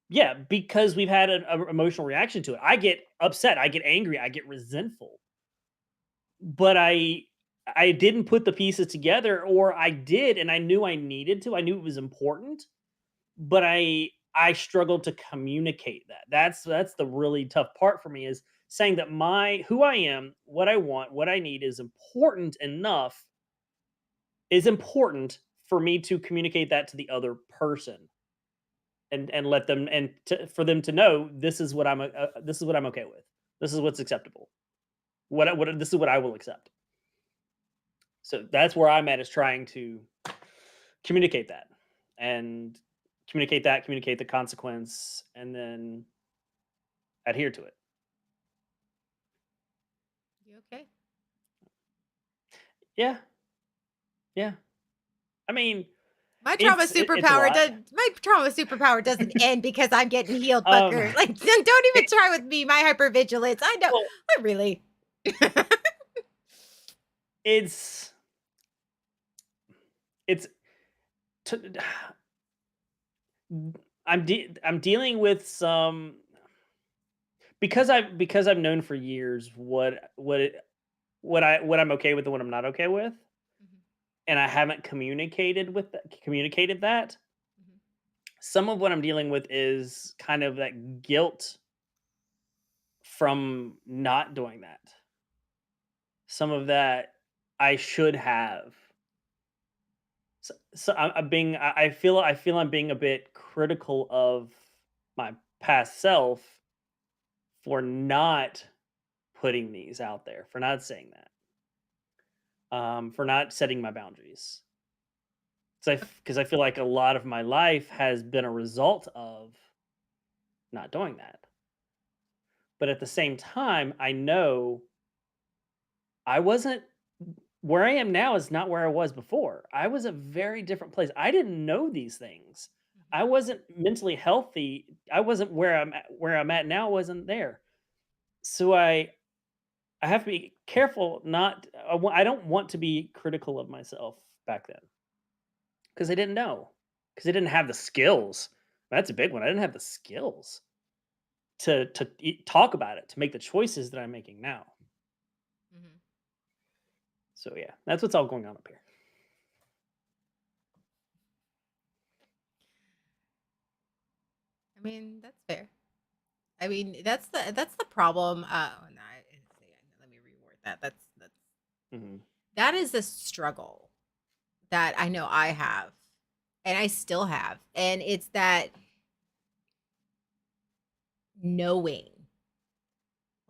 yeah, because we've had an emotional reaction to it. I get upset, I get angry, I get resentful. But I didn't put the pieces together, or I did and I knew I needed to. I knew it was important, but I struggled to communicate that. That's the really tough part for me, is saying that my who I am, what I want, what I need is important for me to communicate that to the other person, and let them, for them to know this is what I'm okay with. This is what's acceptable. What this is what I will accept. So that's where I'm at, is trying to communicate that, and communicate the consequence, and then adhere to it. You okay? Yeah, yeah. I mean, it's a lot. My trauma superpower doesn't end because I'm getting healed, Um, fucker. Like don't even it, try with me, my hypervigilance. I know. well, I really. it's it's t- I'm dealing with some, because I've known for years what I'm okay with and what I'm not okay with, Mhm, and I haven't communicated that. mhm. Some of what I'm dealing with is kind of that guilt from not doing that. Some of that I should have. So I feel I'm being a bit critical of my past self for not putting these out there, for not saying that, for not setting my boundaries. Because I feel like a lot of my life has been a result of not doing that. But at the same time, I know I wasn't where I am now is not where I was before. I was a very different place. I didn't know these things. Mhm. I wasn't mentally healthy. I wasn't where I'm at now. I wasn't there. So I have to be careful. Not I don't want to be critical of myself back then, because I didn't know. because I didn't have the skills. That's a big one. I didn't have the skills to talk about it, to make the choices that I'm making now. Mhm. So yeah, that's what's all going on up here. I mean, that's fair. I mean, that's the problem. No, let me reword that. Hmm. That is a struggle that I know I have, and I still have, and it's that knowing,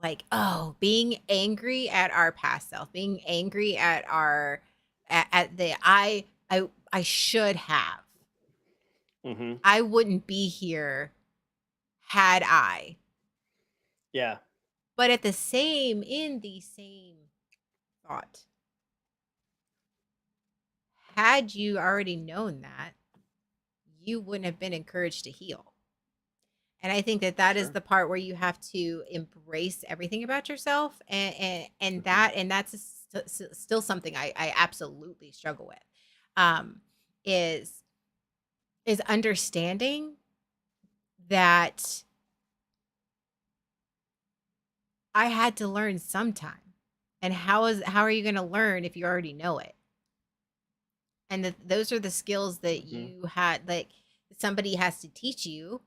like, oh, being angry at our past self, being angry at our at the I should have. Hmm. I wouldn't be here had I. Yeah. But at in the same thought, had you already known that, you wouldn't have been encouraged to heal. And I think that that is Sure. the part where you have to embrace everything about yourself, Hmm. and that's still something I absolutely struggle with. Um, is understanding that I had to learn sometime, and how are you going to learn if you already know it? And those are the skills that Hmm. you had, like, somebody has to teach you.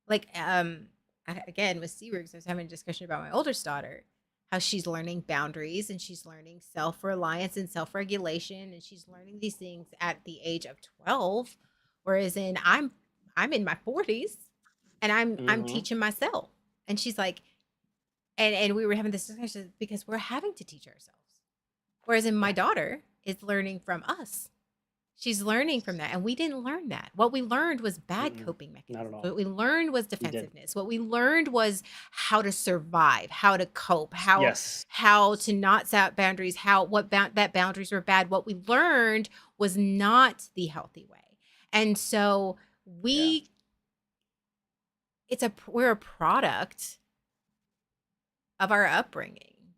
Like, again, with Seaworks, I was having a discussion about my oldest daughter, how she's learning boundaries and she's learning self-reliance and self-regulation, and she's learning these things at the age of 12, whereas I'm in my 40s, and I'm Hmm. teaching myself. And she's like, and we were having this discussion because we're having to teach ourselves, whereas in my Yeah. daughter is learning from us. She's learning from that, and we didn't learn that. What we learned was bad Mm-mm. coping Not at mechanisms. all. What we learned was We did. defensiveness. What we learned was how to survive, how to cope, Yes. how to not set boundaries, that boundaries were bad. What we learned was not the healthy way. And so Yeah. we we're a product of our upbringing,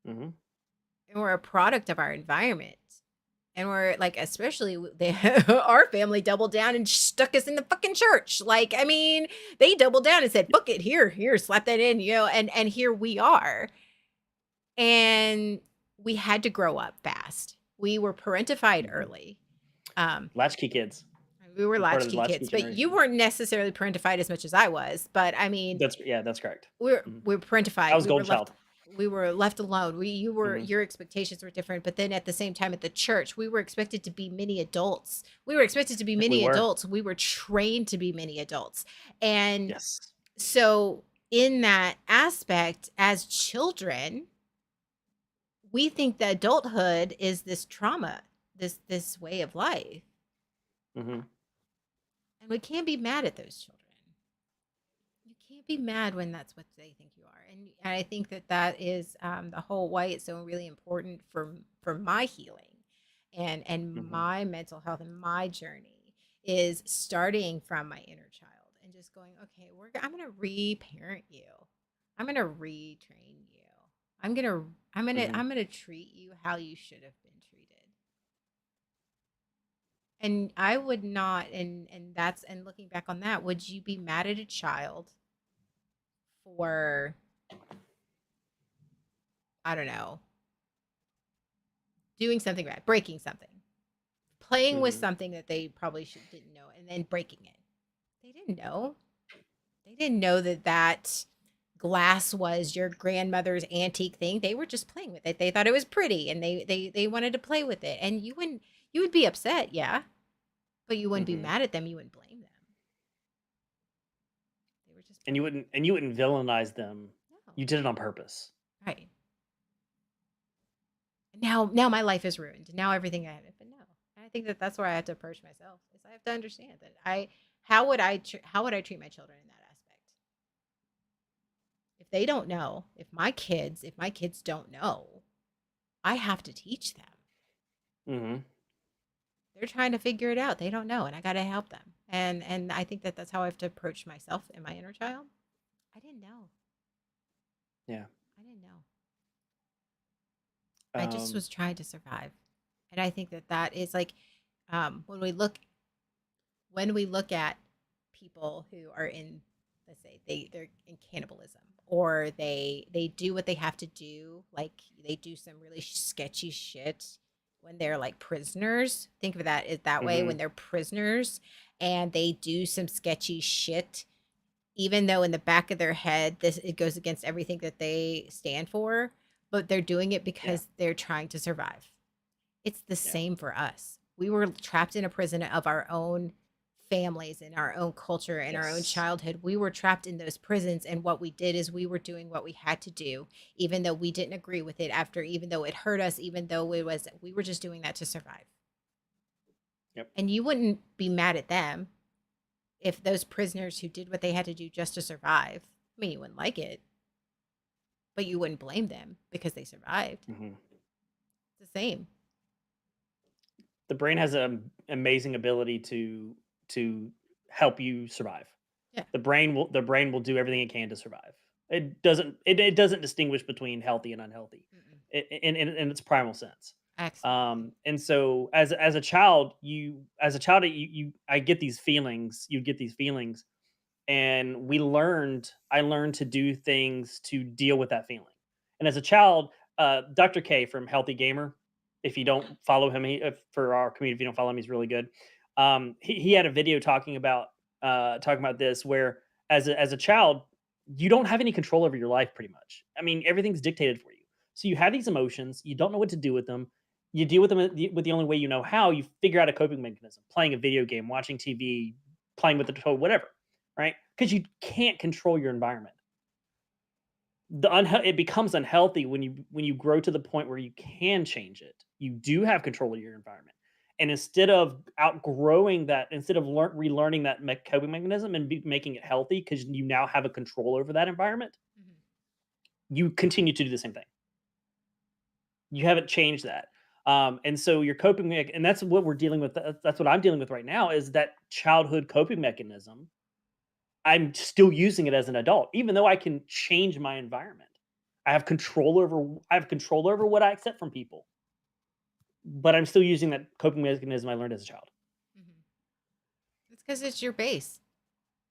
Hmm. and we're a product of our environment. And we're like, especially our family doubled down and stuck us in the fucking church. Like, I mean, they doubled down and said, "Book it here, slap that in," and here we are. And we had to grow up fast. We were parentified Hmm. early. Um, Latchkey kids. we were We're part of the latchkey latchkey kids, but you generation. weren't necessarily parentified as much as I was. But I mean, That's correct. we're Mhm. we're I parentified. was golden child. We were left alone. Hmm. Your expectations were different, but then at the same time at the church, we were expected to be mini adults. We were expected to be We mini were. adults. We were trained to be mini adults. And Yes. so in that aspect, as children, we think that adulthood is this trauma, this way of life. Hmm. And we can't be mad at those children. You can't be mad when that's what they think you are. And I think that that is, the whole why it's so really important for my healing and Hmm. my mental health and my journey is starting from my inner child and just going, okay, I'm going to reparent you. I'm going to retrain you. I'm going to Hmm. I'm going to treat you how you should have been treated. And I would not, and looking back on that, would you be mad at a child for, I don't know, doing something bad, breaking something, playing with Hmm. something that they probably didn't know, and then breaking it? They didn't know. They didn't know that glass was your grandmother's antique thing. They were just playing with it. They thought it was pretty, and they wanted to play with it. And you would be upset, yeah, but you wouldn't be Hmm. mad at them. You wouldn't blame them. They were just And playing. you wouldn't villainize them. No, You did it on purpose. right. Now my life is ruined. Now everything I had, but no. And I think that that's where I have to approach myself. Is I have to understand that how would I treat my children in that aspect? If they don't know, if my kids don't know, I have to teach them. Hmm. They're trying to figure it out. They don't know, and I got to help them. And I think that that's how I have to approach myself and my inner child. I didn't know. Yeah. I didn't know. I just Um, was trying to survive. And I think that that is like, when we look when we look at people who are in, let's say they're in cannibalism, or they do what they have to do, like they do some really sketchy shit when they're like prisoners. Think of that as that way, when Hmm. they're prisoners and they do some sketchy shit, even though in the back of their head this it goes against everything that they stand for, but they're doing it Yeah. because they're trying to survive. It's the Yeah. same for us. We were trapped in a prison of our own families, in our own culture, in our own Yes. childhood. We were trapped in those prisons, and what we did is we were doing what we had to do, even though we didn't agree with it after, even though it hurt us, even though it was, we were just doing that to survive. Yep. And you wouldn't be mad at them if those prisoners who did what they had to do just to survive. I mean, you wouldn't like it, but you wouldn't blame them because they survived. Hmm. It's the same. The brain has an amazing ability to help you survive. Yeah. The brain will do everything it can to survive. It doesn't distinguish between healthy and unhealthy, Mm-mm. in its primal sense. Absolutely. And so as a child, I get these feelings. You get these feelings, and I learned to do things to deal with that feeling. And as a child, Dr. K from Healthy Gamer, if you don't follow him, for our community, if you don't follow him, he's really good. He had a video talking about this, where as a child, you don't have any control over your life pretty much. I mean, everything's dictated for you. So you have these emotions, you don't know what to do with them. You deal with them with the only way you know how. You figure out a coping mechanism, playing a video game, watching TV, playing with the toy, whatever, right? Because you can't control your environment. It becomes unhealthy when you grow to the point where you can change it. You do have control of your environment, and instead of outgrowing that, instead of relearning that coping mechanism and making it healthy, because you now have a control over that environment, Mhm. you continue to do the same thing. You haven't changed that. And so your and that's what we're dealing with. That's what I'm dealing with right now, is that childhood coping mechanism. I'm still using it as an adult, even though I can change my environment. I have control over what I accept from people, but I'm still using that coping mechanism I learned as a child. Mhm. It's because it's your base.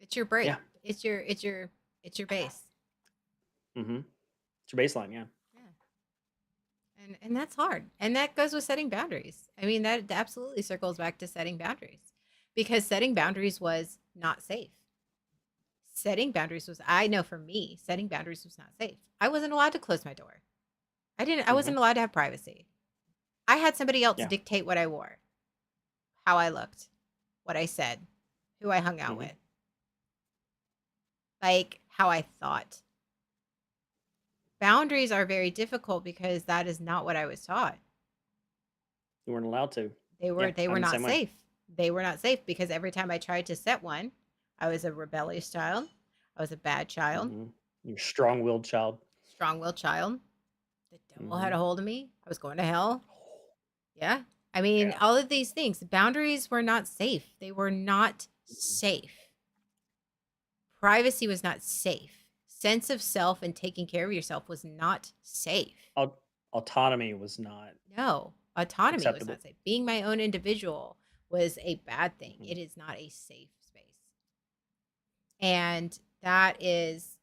It's your break. Yeah. It's your base. Hmm. It's your baseline. Yeah. Yeah. And that's hard. And that goes with setting boundaries. I mean, that absolutely circles back to setting boundaries, because setting boundaries was not safe. Setting boundaries was, I know for me, setting boundaries was not safe. I wasn't allowed to close my door. I Hmm. wasn't allowed to have privacy. I had somebody else Yeah. dictate what I wore, how I looked, what I said, who I hung out Hmm. with, like how I thought. Boundaries are very difficult because that is not what I was taught. You weren't allowed to. They Yeah. were they were I'm the not same way. safe. They were not safe because every time I tried to set one, I was a rebellious child. I was a bad child, Hmm. You're a strong-willed child. strong-willed child. The devil had Hmm. a hold of me. I was going to hell. Yeah. I mean, Yeah. all of these things, boundaries were not safe. They were not Mhm. safe. Privacy was not safe. Sense of self and taking care of yourself was not safe. Autonomy was not No, autonomy was acceptable. not safe. Being my own individual was a bad thing. Hmm. It is not a safe space. And that is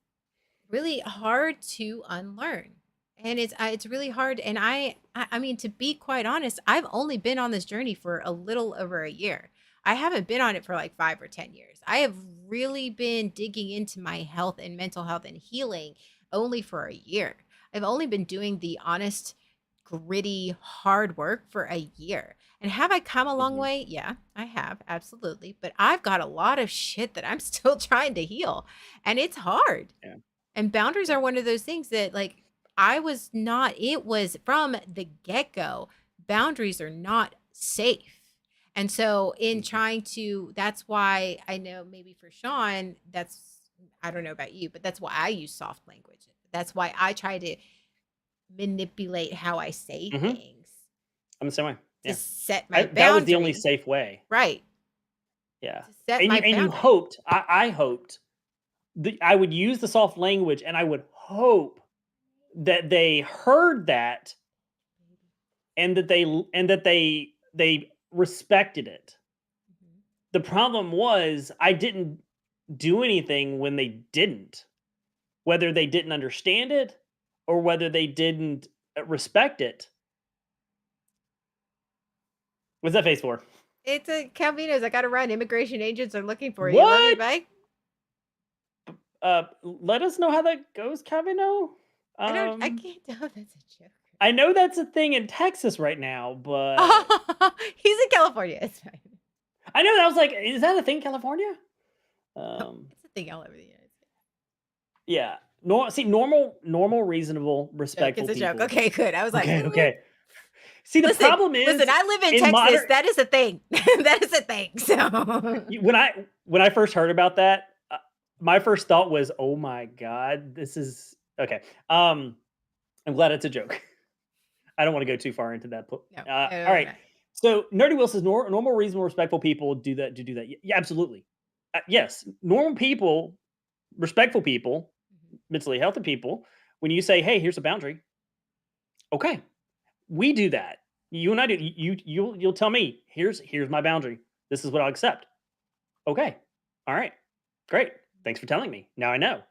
really hard to unlearn. And it's really hard. And I mean, to be quite honest, I've only been on this journey for a little over a year. I haven't been on it for like 5 or 10 years. I have really been digging into my health and mental health and healing only for a year. I've only been doing the honest, gritty, hard work for a year. And have I come a long Hmm. way? Yeah, I have, absolutely. But I've got a lot of shit that I'm still trying to heal. And it's hard. Yeah. And boundaries Yeah. are one of those things that, like, I was not, it was from the get go, boundaries are not safe. And so, in Hmm. trying to, that's why I know maybe for Sean, I don't know about you, but that's why I use soft language. That's why I try to manipulate how I say Hmm. things I'm the same way. to Yeah. set my That was the only boundary. safe way. Right. Yeah. To set And you my and you boundary. hoped, I hoped that I would use the soft language, and I would hope that they heard that, and that they respected it. Mhm. the problem was I didn't do anything when they didn't, whether they didn't understand it or whether they didn't respect it. What's that face for? It's a Calvino's. I gotta run. Immigration agents are looking for you. Love you. What? Bye. Let us know how that goes, Cavino. I Um, can't tell if that's a joke. I know that's a thing in Texas right now, but He's in California. It's fine. I know that I was like, is that a thing in California? Um, It's a thing all over the United States. yeah. Normal, reasonable, Joke. respectful It's a joke. people. Okay, good. I was like, Okay, "Ooh." okay. See, the Listen, problem is, listen. I live in in Texas. modern That is a thing. That is a thing. So when I first heard about that, my first thought was, "Oh my god, this is okay." I'm glad it's a joke. I don't want to go too far into that. no, All right. no. So Nerdy Will says normal, reasonable, respectful people do that. Do that. Yeah, absolutely. Yes, normal people, respectful people, Mhm. mentally healthy people. When you say, "Hey, here's a boundary," okay, we do that. You and I do. You'll tell me, "Here's my boundary. This is what I'll accept." Okay. All right. Great. Thanks for telling me. Now I know.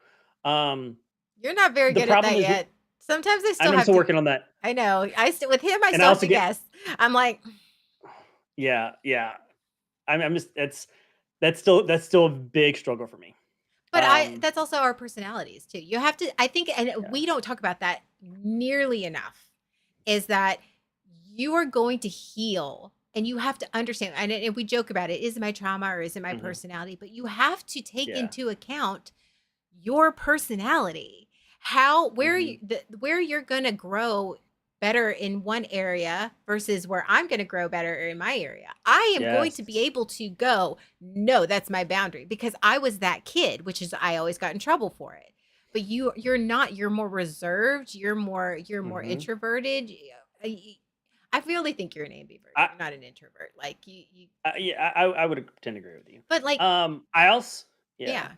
Um, You're not very the good at problem that is, yet. Sometimes I still I'm have still to. working on that, I know. With him, I and I still have also to get, guess. I'm like, yeah. I'm just that's still a big struggle for me. but Um, that's also our personalities too. You have to, I think, and yeah. we don't talk about that nearly enough, is that you are going to heal and you have to understand. And we joke about it, is it my trauma or is it my Mhm. personality? But you have to take Yeah. into account your personality, where Mhm. where you're going to grow better in one area versus where I'm going to grow better in my area. I am going to be Yes. able to go, no, that's my boundary, because I was that kid, which is I always got in trouble for it. But you're not, you're more reserved, you're more Mhm. introverted. I really think you're an ambivert. I, You're not an introvert. Like you yeah, I would tend to agree with you. but like I also, yeah. yeah.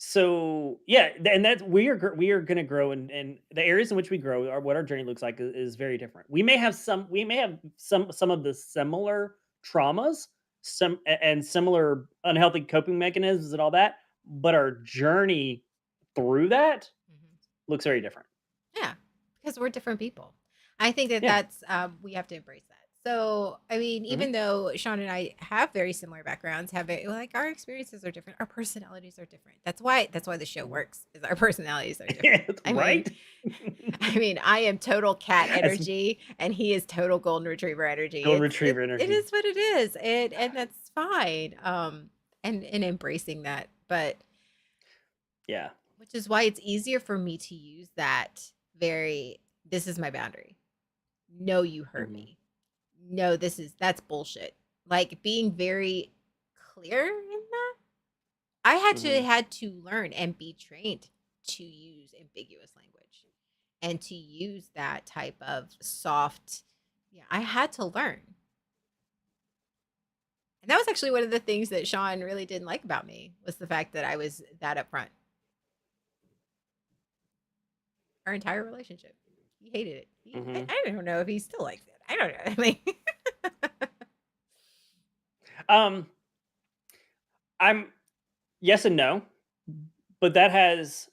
So yeah, and that's we are going to grow, and the areas in which we grow are what our journey looks like is very different. We may have some of the similar traumas, and similar unhealthy coping mechanisms and all that, but our journey through that Mhm. looks very different. Yeah, because we're different people. I think that Yeah. that's we have to embrace that. So, I mean, Mhm. even though Sean and I have very similar backgrounds, like our experiences are different, our personalities are different. That's why the show Mhm. works. Is our personalities are different. Yeah, I mean, right. I am total cat As energy, and he is total golden retriever energy. golden It retriever it energy. is what it is, and that's fine. And embracing that, but Yeah. which is why it's easier for me to use that very. This is my boundary. No, you hurt Mhm. me. No, that's bullshit. Like being very clear in that. I Mhm. had to learn and be trained to use ambiguous language and to use that type of soft. Yeah, I had to learn. And that was actually one of the things that Sean really didn't like about me, was the fact that I was that upfront. Our entire relationship. He hated it. Mhm. I don't know if he still likes it. I don't know. Like, Um, I'm yes and no, but that has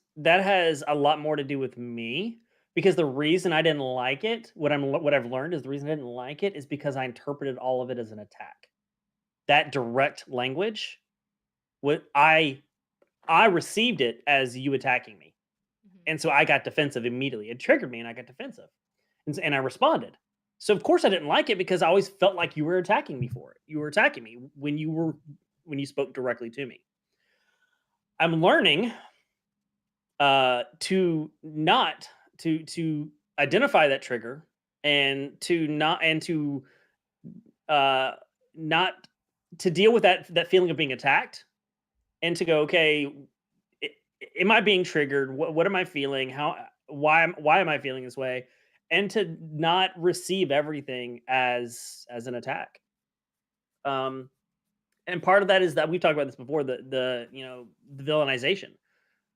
a lot more to do with me, because the reason I didn't like it, what I've learned is the reason I didn't like it is because I interpreted all of it as an attack. That direct language, what I received it as you attacking me, Mhm. and so I got defensive immediately. It triggered me, and I got defensive, and I responded. So of course I didn't like it, because I always felt like you were attacking me for it. You were attacking me when you spoke directly to me. I'm learning to not to identify that trigger, and to not and to uh not to deal with that feeling of being attacked, and to go, okay, i- am I being triggered? What am I feeling? Why am I feeling this way? And to not receive everything as an attack. um and part of that is that we've talked about this before, the villainization.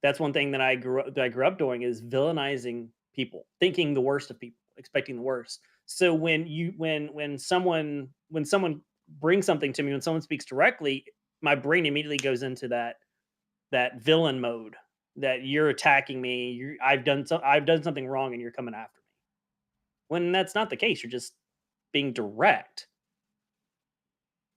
That's one thing that I grew up doing, is villainizing people, thinking the worst of people, expecting the worst. So when someone bring something to me when someone speaks directly, my brain immediately goes into that villain mode, that you're attacking me, I've done something wrong and you're coming after me. When that's not the case, you're just being direct.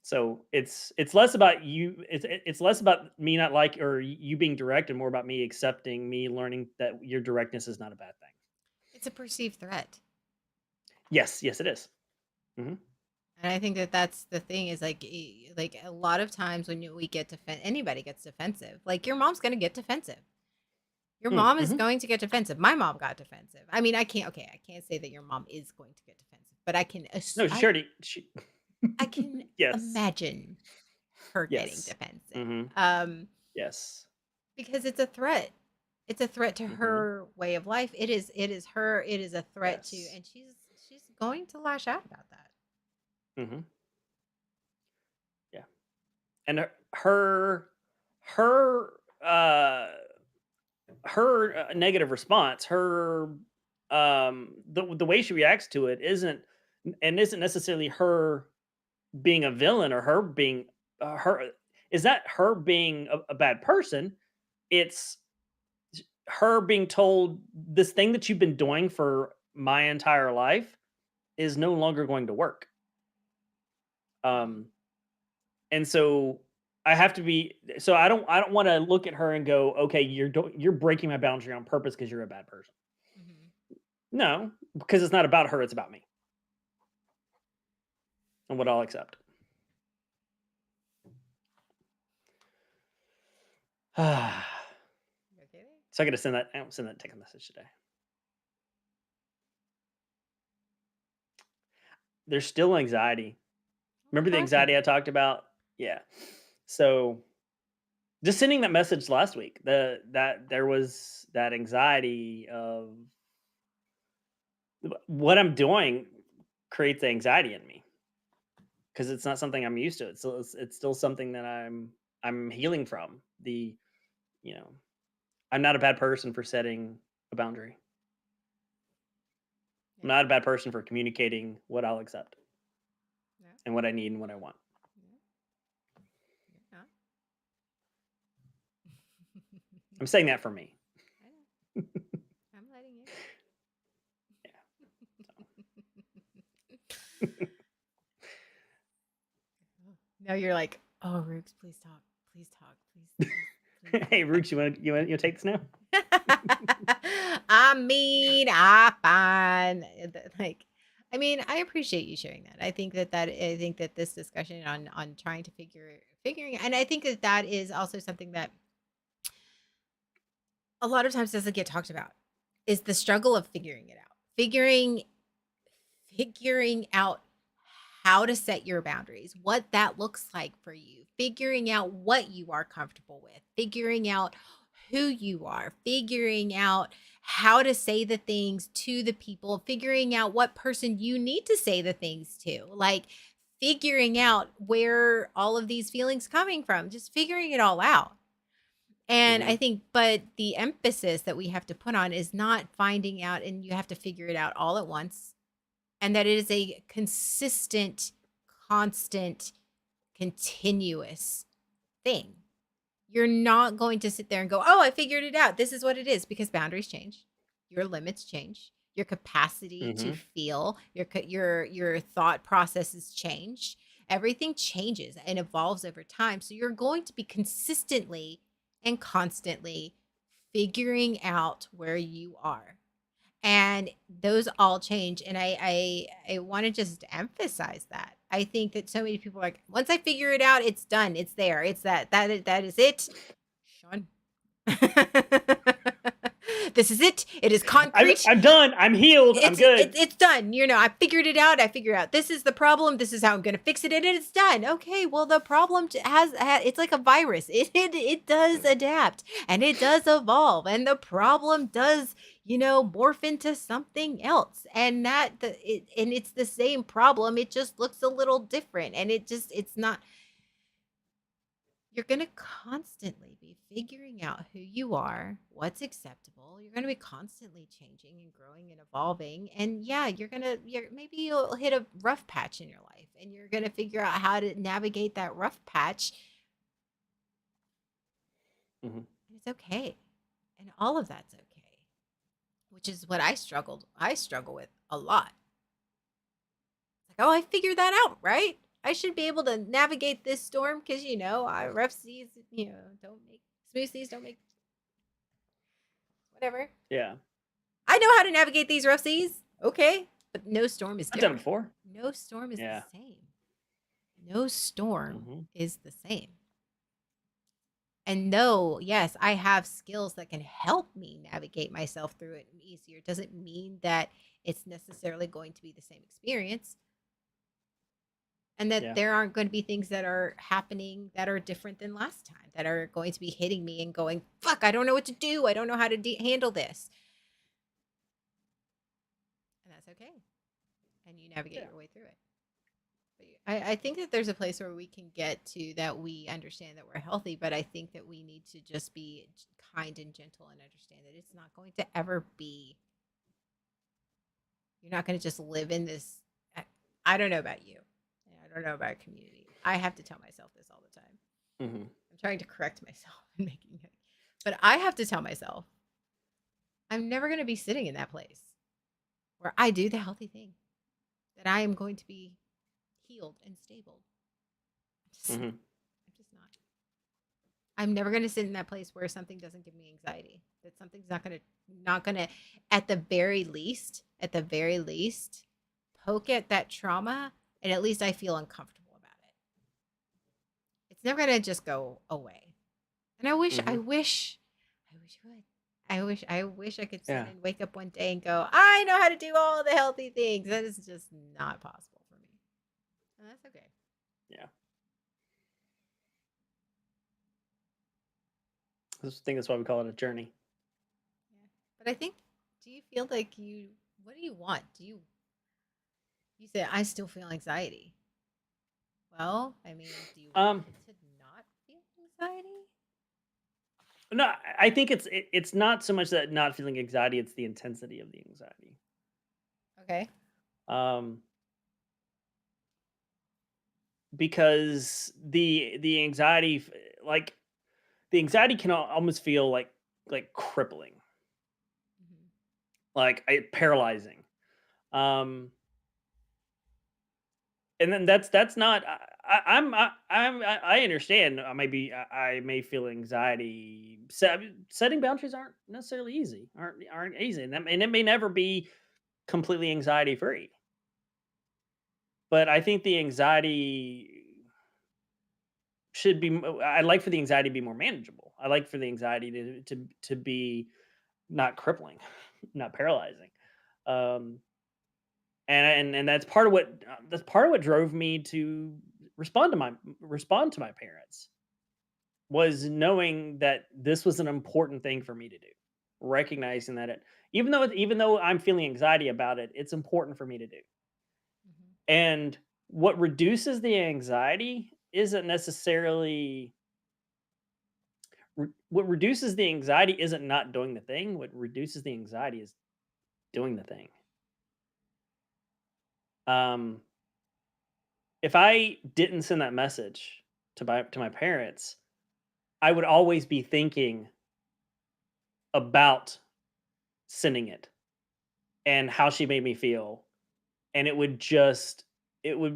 So it's less about you. It's less about me not like or you being direct, and more about me accepting, me learning that your directness is not a bad thing. It's a perceived threat. Yes, yes, it is. Mhm. And I think that that's the thing is like like a lot of times when we get anybody gets defensive. Like your mom's going to get defensive. Your mom is Mhm. going to get defensive. My mom got defensive. I mean, I can't say that your mom is going to get defensive, but I can No, she already. She. I can Yes. imagine her getting Yes. defensive. Mhm. Yes. Because it's a threat. It's a threat to Mhm. her way of life. It is a threat to, Yes. and she's going to lash out about that. Mhm. Yeah. And her negative response, the way she reacts to it isn't necessarily her being a villain or her being her is that her being a bad person. It's her being told this thing that you've been doing for my entire life is no longer going to work. Um and so I have to be so I don't want to look at her and go, okay, you're breaking my boundary on purpose because you're a bad person. Mhm. No, because it's not about her, it's about me and what I'll accept. So You okay there? I got to send that text message today. There's still anxiety. Remember the What's wrong? anxiety I talked about? Yeah. So just sending that message last week, that there was that anxiety of what I'm doing creates anxiety in me because it's not something I'm used to. It's still something that I'm healing from. You know, I'm not a bad person for setting a boundary. I'm Yeah. not a bad person for communicating what I'll accept Yeah. and what I need and what I want. Yeah. I'm saying that for me. I know. I'm letting you. Now you're like, oh, Rooks, please talk. Please talk. Please. Hey, Rooks, you want to take this now? I mean, I find like, I mean, I appreciate you sharing that. I think that this discussion on trying to figuring, and I think that that is also something that a lot of times doesn't get talked about is the struggle of figuring it out, figuring out how to set your boundaries, what that looks like for you, figuring out what you are comfortable with, figuring out who you are, figuring out how to say the things to the people, figuring out what person you need to say the things to, like figuring out where all of these feelings coming from, just figuring it all out. And I Mhm. think, but the emphasis that we have to put on is not finding out and you have to figure it out all at once. And that it is a consistent, constant, continuous thing. You're not going to sit there and go, oh, I figured it out. This is what it is, because boundaries change, your limits change, your capacity to Mhm. feel, your thought processes change. Everything changes and evolves over time. So you're going to be consistently and constantly figuring out where you are. And those all change. And I want to just emphasize that. I think that so many people are like, once I figure it out, it's done. It's there. It's that is it. Sean. This is it. It is concrete. I'm done. I'm healed. I'm good. It's done. You know, I figured it out. I figured out this is the problem. This is how I'm going to fix it, and it's done. Okay, well, the problem has it's like a virus. It does adapt and it does evolve, and the problem does morph into something else, and and it's the same problem. It just looks a little different, and it's not. you're going to constantly be figuring out who you are, what's acceptable. You're going to be constantly changing and growing and evolving. And yeah, maybe you'll hit a rough patch in your life and you're going to figure out how to navigate that rough patch. hmm And it's okay. And all of that's okay, which is what I struggle with a lot. Like, oh, I figured that out, right? I should be able to navigate this storm because rough seas, don't make smooth seas, don't make whatever. Yeah. I know how to navigate these rough seas. Okay, but no storm is I've done it different. before. No storm is Yeah. the same. No storm hmm is the same. And no, yes, I have skills that can help me navigate myself through it easier. Doesn't mean that it's necessarily going to be the same experience. And that Yeah. there aren't going to be things that are happening that are different than last time, that are going to be hitting me and going, fuck, I don't know what to do. I don't know how to handle this. And that's okay. And you navigate Yeah. your way through it. But I think that there's a place where we can get to that we understand that we're healthy, but I think that we need to just be kind and gentle and understand that it's not going to ever be. You're not going to just live in this. I don't know about you. I don't know about community. I have to tell myself this all the time. hmm I'm trying to correct myself and making it. But I have to tell myself, I'm never going to be sitting in that place where I do the healthy thing, that I am going to be healed and stable. hmm I'm just not. I'm never going to sit in that place where something doesn't give me anxiety. That something's not going to, at the very least, poke at that trauma, and at least I feel uncomfortable about it. It's never going to just go away. And I wish it would. I wish I could sit Yeah. and wake up one day and go, I know how to do all the healthy things. That is just not possible for me. And that's okay. Yeah. I think that's why we call it a journey. Yeah. But I think, do you feel like what do you want? You say, I still feel anxiety. Well, I mean, do you want to not feel anxiety? No, I think it's not so much that not feeling anxiety; it's the intensity of the anxiety. Okay. Because the anxiety, like the anxiety, can almost feel like crippling, Mhm. like paralyzing. Um, and then that's not. I understand. I may feel anxiety. Setting boundaries aren't necessarily easy. Aren't easy, and it may never be completely anxiety free. But I think the anxiety should be. I'd like for the anxiety to be more manageable. I like for the anxiety to be not crippling, not paralyzing. Um, and that's part of what drove me to respond to my parents, was knowing that this was an important thing for me to do, recognizing that even though I'm feeling anxiety about it, it's important for me to do. Mhm. And what reduces the anxiety isn't necessarily what reduces the anxiety isn't not doing the thing. What reduces the anxiety is doing the thing. Um, if I didn't send that message to my parents, I would always be thinking about sending it and how she made me feel, and it would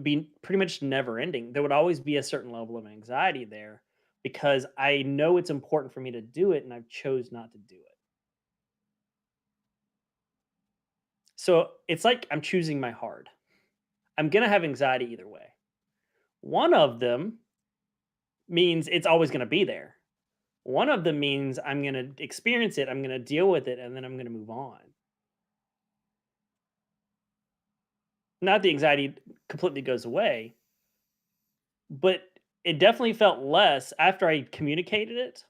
be pretty much never ending. There would always be a certain level of anxiety there because I know it's important for me to do it, and I've chose not to do it. So it's like I'm choosing my hard. I'm gonna have anxiety either way. One of them means it's always gonna be there. One of them means I'm gonna experience it, I'm gonna deal with it, and then I'm gonna move on. Not the anxiety completely goes away, but it definitely felt less after I communicated it.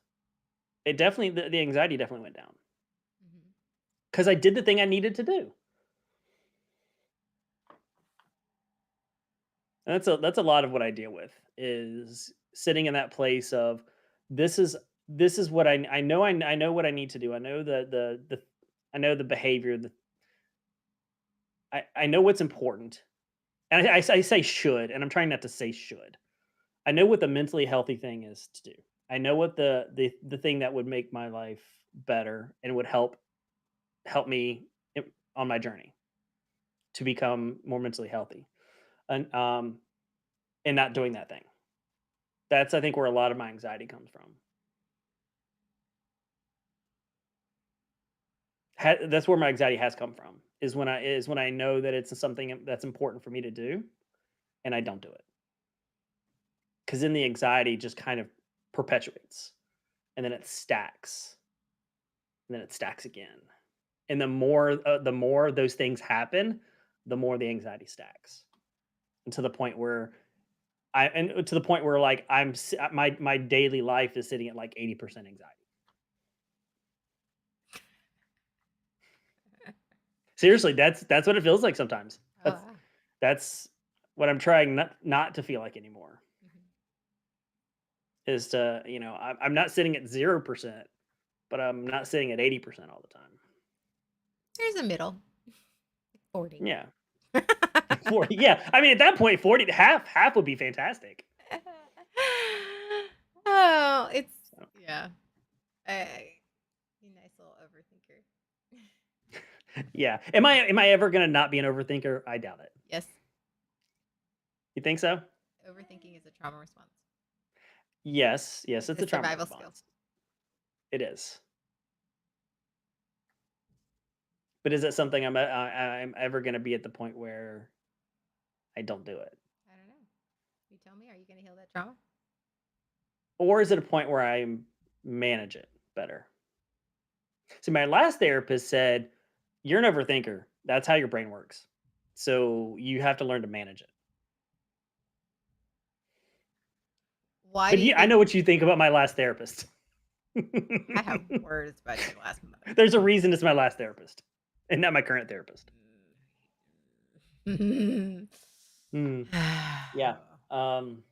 It definitely the anxiety definitely went down Mhm. because I did the thing I needed to do. And that's a lot of what I deal with is sitting in that place of this is this is what I know I know what I need to do. I know the I know the behavior. I know what's important, and I say should, and I'm trying not to say should. I know what the mentally healthy thing is to do. I know what the thing that would make my life better and would help me on my journey to become more mentally healthy, and and not doing that thing. That's I think where a lot of my anxiety comes from. That's where my anxiety has come from. Is when I know that it's something that's important for me to do, and I don't do it because then the anxiety just kind of perpetuates, and then it stacks, and then it stacks again, and the more those things happen, the more the anxiety stacks, and to the point where like my daily life is sitting at like 80% anxiety. Seriously, that's what it feels like sometimes. Oh, That's wow. that's what I'm trying not to feel like anymore. Is to, I'm not sitting at 0%, but I'm not sitting at 80% all the time. There's a middle, 40. Yeah. 40. Yeah. I mean, at that point, 40 half would be fantastic. Oh, it's So, yeah. You nice little overthinker. yeah. Am I ever gonna not be an overthinker? I doubt it. Yes, You think so? overthinking is a trauma response. Yes. Yes, It's it's a a trauma survival skill. response. It is. But is it something I'm ever gonna be at the point where I don't do it? I don't know. You tell me, are you going to heal that trauma? Or is it a point where I manage it better? See, my last therapist said, "You're an overthinker. That's how your brain works. So you have to learn to manage it." Why But do you I think know what you think about my last therapist. I have words about your last mother? There's a reason it's my last therapist and not my current therapist. Yes. Mm, yeah. Um,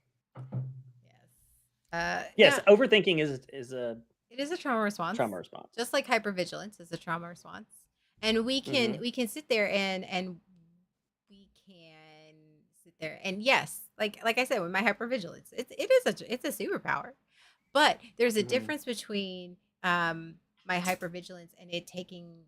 yes, Yeah, overthinking is a it is a trauma response. trauma response. Just like hypervigilance is a trauma response. And Hmm. we can sit there and we can sit there and yes, like I said with my hypervigilance, it's a superpower. But there's a Hmm. difference between my hypervigilance and it taking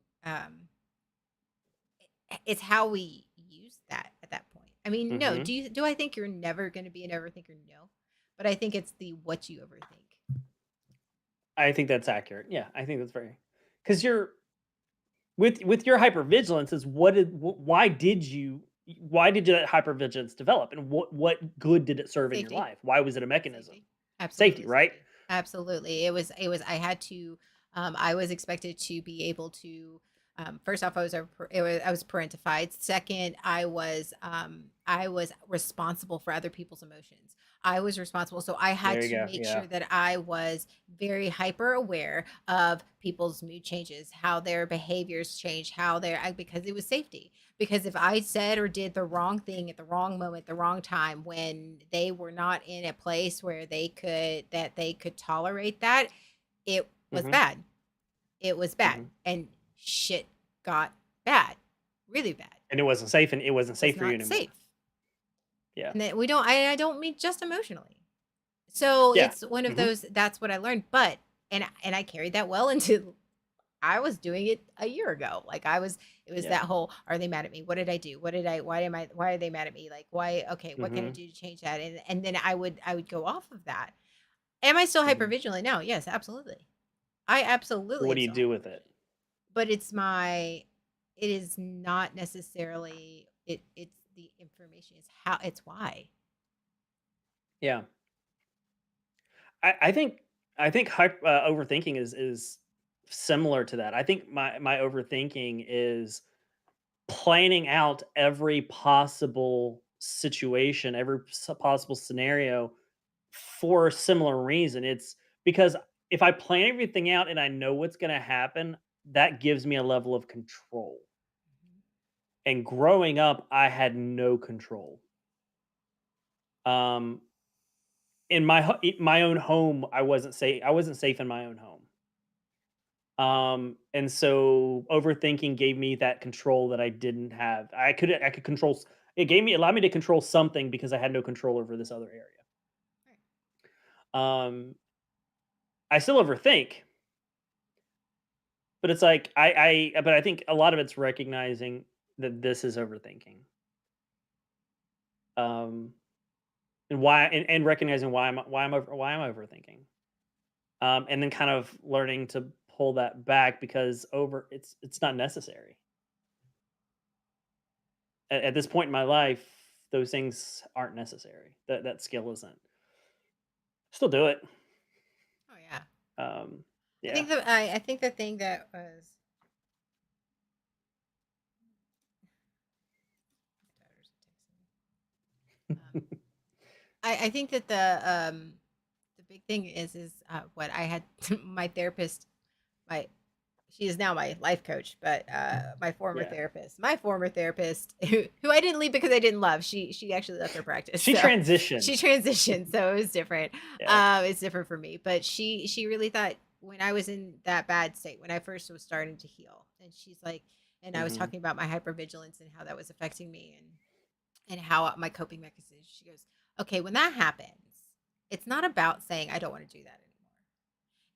it's how we use that at that point. I mean, no, Hmm. do I think you're never going to be an overthinker? No. But I think it's the what you overthink. I think that's accurate. Yeah, I think that's very because you're with your hypervigilance is why did that hypervigilance develop and what good did it serve in your Safety. life? Why was it a mechanism? Safety. Safety, Absolutely right? safety. Absolutely. It was I had to I was expected to be able to first off I was parentified. Second, I was responsible for other people's emotions. I was responsible. So I had There you to go. make Yeah. sure that I was very hyper aware of people's mood changes, how their behaviors change, because it was safety. Because if I said or did the wrong thing at the wrong moment, the wrong time, when they were not in a place where they could tolerate that, it was Hmm. bad. It was bad. Hmm. And shit got bad. Really bad. And it wasn't safe, and it wasn't It was safe for you not anymore. safe. Yeah. And that I don't mean just emotionally. So Yeah. it's one of Hmm. those that's what I learned. But and I carried that well into I was doing it a year ago. It was Yeah. that whole, are they mad at me? What did I do? Why are they mad at me? Like, why, okay, what can I Hmm. do to change that? And then I would go off of that. Am I still Hmm. hypervigilant now? Yes, absolutely. I absolutely What am do you still do with it? hypervigilant. But it is not necessarily, it's the information, it's how, it's why. Yeah. I think overthinking is similar to that. I think my overthinking is planning out every possible situation, every possible scenario for a similar reason. It's because if I plan everything out and I know what's going to happen, that gives me a level of control. And growing up, I had no control. Um, in my own home, I wasn't safe. I wasn't safe in my own home. And so overthinking gave me that control that I didn't have. I could control. It allowed me to control something because I had no control over this other area. Um, I still overthink, but it's like but I think a lot of it's recognizing that this is overthinking. Um, and recognizing why I'm overthinking. And then kind of learning to pull that back because it's not necessary. At this point in my life, those things aren't necessary. That skill isn't. Still do it. Oh yeah. Um, I yeah. think I think the thing that was um, I think that the big thing is what I had my therapist, my she is now my life coach, but Yeah. my former therapist who I didn't leave because I didn't love. She actually left her practice. She So transitioned. she transitioned, so it was different. Yeah. It's different for me, but she really thought when I was in that bad state, when I first was starting to heal, and she's like, and I was Hmm. talking about my hypervigilance and how that was affecting me and how my coping mechanisms. She goes, okay, when that happens, it's not about saying I don't want to do that anymore.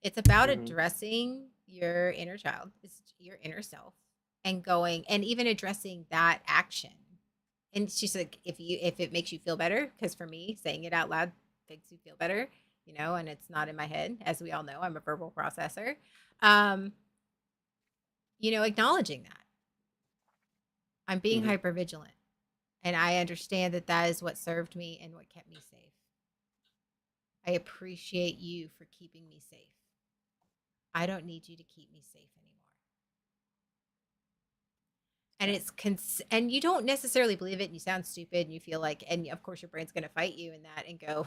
It's about Hmm. addressing your inner child, it's your inner self, and going and even addressing that action. And she's like, if it makes you feel better, because for me, saying it out loud makes you feel better, and it's not in my head, as we all know, I'm a verbal processor. Um, acknowledging that I'm being Hmm. hyper vigilant, and I understand that that is what served me and what kept me safe. I appreciate you for keeping me safe. I don't need you to keep me safe anymore. And Yeah. and you don't necessarily believe it, and you sound stupid, and you feel like, and of course your brain's going to fight you in that and go,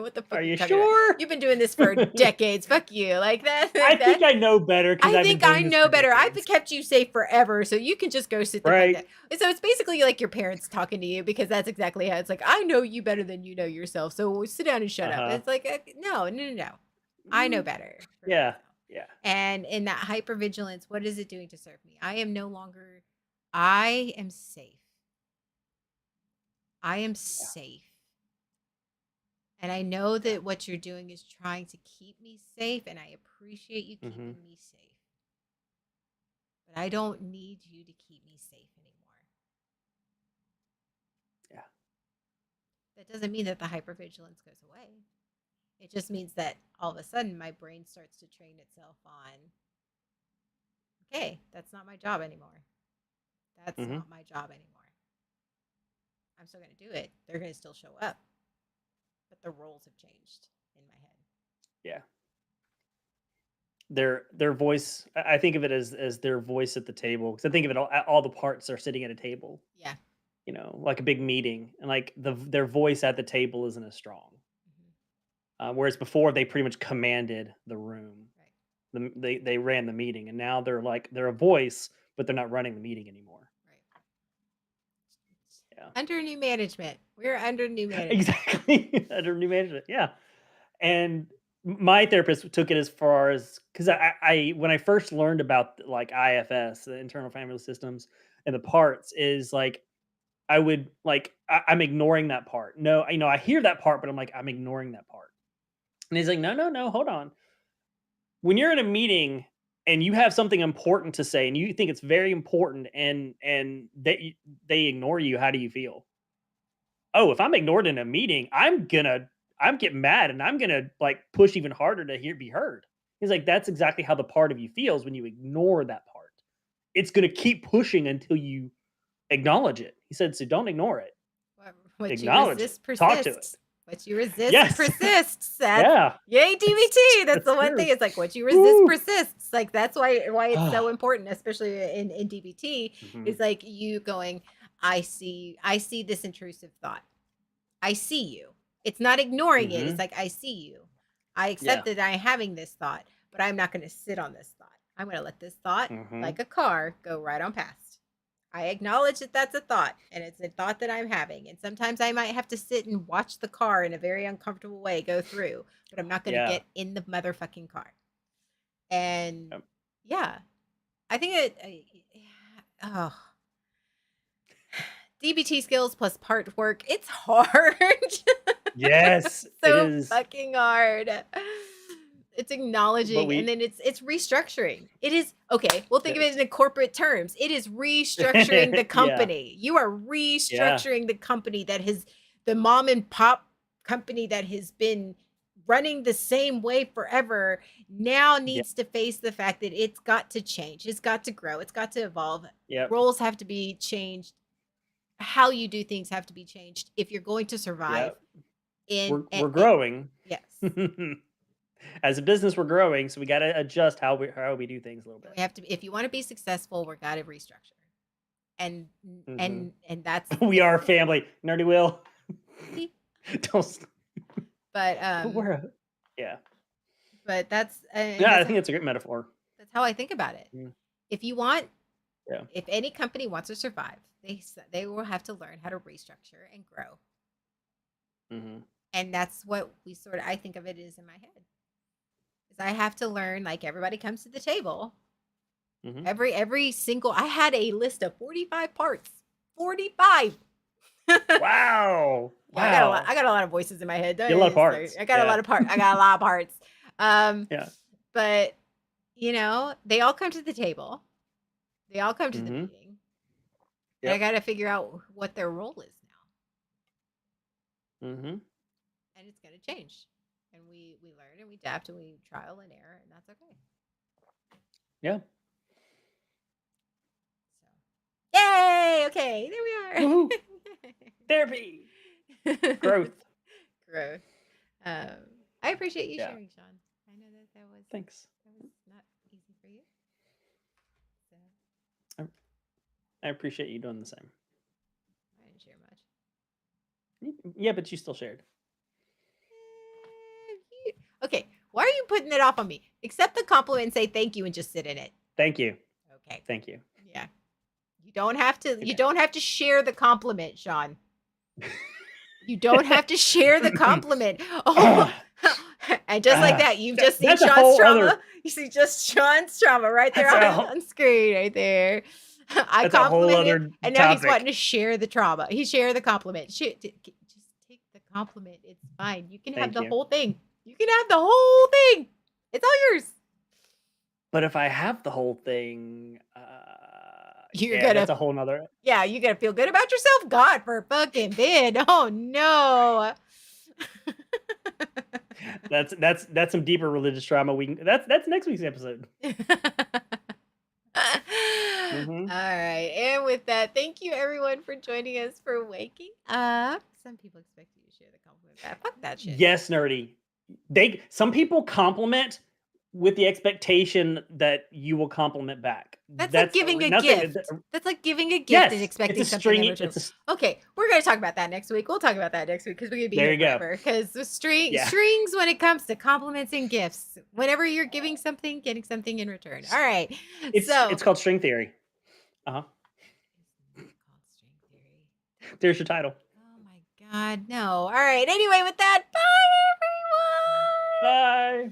what the fuck Are are you you talking about? sure? You've been doing this for decades. Fuck you. Like that. I That think I know better because I I've been think I doing this know for better. I've decades. kept you safe forever, so you can just go sit the fuck Right. down. And so it's basically like your parents talking to you, because that's exactly how it's like. I know you better than you know yourself, so sit down and shut Uh up. huh. It's like, no, no, no, no. I know better for Yeah. myself. Yeah. And in that hypervigilance, what is it doing to serve me? I am no longer. I am safe. I am Yeah. safe. And I know Yeah. that what you're doing is trying to keep me safe, and I appreciate you Hmm. keeping me safe. But I don't need you to keep me safe anymore. Yeah. That doesn't mean that the hypervigilance goes away. It just means that all of a sudden my brain starts to train itself on, okay, that's not my job anymore. That's Hmm. not my job anymore. I'm still going to do it. They're going to still show up, but the roles have changed in my head. Yeah. Their voice. I think of it as their voice at the table because I think of it all the parts are sitting at a table. Yeah. Like a big meeting, and like their voice at the table isn't as strong. Mhm. Whereas before they pretty much commanded the room. Right. They ran the meeting, and now they're a voice, but they're not running the meeting anymore. Right. Yeah, Under new management. We're under new management. exactly. Under new management. Yeah, and my therapist took it as far as because I when I first learned about like IFS, the internal family systems, and the parts is like I would like I'm ignoring that part. No, I hear that part, but I'm like I'm ignoring that part. And he's like, no, no, no, hold on. When you're in a meeting and you have something important to say and you think it's very important and they ignore you, how do you feel? Oh, if I'm ignored in a meeting, I'm getting mad and I'm gonna like push even harder to be heard. He's like, that's exactly how the part of you feels when you ignore that part. It's gonna keep pushing until you acknowledge it. He said, so don't ignore it. What you Acknowledge it. resist Talk to it. persists. What you resist Yes. persists. That's Yeah. yay DVT. That's That's the one true. thing. It's like what you resist Woo. persists. Like that's why it's so important, especially in DVT, Mhm. is like you going, I see this intrusive thought. I see you. It's not ignoring it. It's Mhm. like I see you. I Yeah. accept that I'm having this thought, but I'm not going to sit on this thought. I'm going to let this thought, Mhm. like a car, go right on past. I acknowledge that that's a thought, and it's a thought that I'm having. And sometimes I might have to sit and watch the car in a very uncomfortable way go through, but I'm not going to Yeah. get in the motherfucking car. And Yep. yeah, I think oh, DBT skills plus part work. It's hard. Yes, So it is. fucking hard. It's acknowledging we- and then it's restructuring. It is okay. We'll think of it in corporate terms. It is restructuring the Yeah. company. You are restructuring the company that has the mom and pop company that has been running the same way forever now needs to face the fact that it's got to change. It's got to grow. It's got to evolve. Yep. Roles have to be changed. How you do things have to be changed if you're going to survive. Yep. We're growing. Yes. As a business, we're growing, so we got to adjust how we do things a little bit. We have to, if you want to be successful, we're got to restructure, and that's. We are a family, Nerdy Will. Don't. But Yeah. But that's. Yeah, I think it's a great metaphor. That's how I think about it. Mm. If you want, Yeah. if any company wants to survive, they will have to learn how to restructure and grow, Mm-hmm. and that's what I think of it as in my head. Is I have to learn, like everybody comes to the table. Mhm. Every single, I had a list of 45 parts. 45. Wow. I got a lot of voices in my head. You got a lot of parts. I got a lot of parts. I got a lot of parts. Yeah. But they all come to the table. They all come to the Mhm. meeting. And I Yep. got to figure out what their role is now, Mm-hmm. and it's going to change. And we learn and we adapt and we trial and error, and that's okay. Yeah. So, yay! Okay, there we are. Therapy. Growth. Growth. I appreciate you Yeah. sharing, Sean. I know that was Thanks. not easy for you. So I appreciate you doing the same. I didn't share much. Yeah, but you still shared. Okay, why are you putting it off on me? Accept the compliment and say thank you and just sit in it. Thank you. Okay. Thank you. Yeah. You don't have to. Okay. You don't have to share the compliment, Sean. You don't have to share the compliment. Oh, and just like that, you've just seen That's a Sean's whole trauma. other- You see just Sean's trauma right there That's a on, whole- on screen, right there. I That's a whole complimented other him, and now he's topic. wanting to share the trauma. He shared the compliment. Just take the compliment. It's fine. You can have Thank the you. whole thing. You can have the whole thing. It's all yours. But if I have the whole thing, You're yeah, gonna- that's a whole nother. Yeah, you gotta feel good about yourself. God for fucking bid. Oh no. That's some deeper religious trauma. That's next week's episode. All right. And with that, thank you everyone for joining us for waking up. Some people expect you to share the compliment back. Fuck that shit. Yes, Nerdy. Some people compliment with the expectation that you will compliment back. That's like giving a gift. That's like giving a gift Yes, and expecting it's a something in string. return. It's Okay, we're gonna talk about that next week. We'll talk about that next week because we're gonna be There here you go. forever. Because the Yeah. strings when it comes to compliments and gifts. Whenever you're giving something, getting something in return. All right. it's called string theory. It's called string theory. There's your title. Oh my God, no. All right. Anyway, with that, bye everyone. Bye.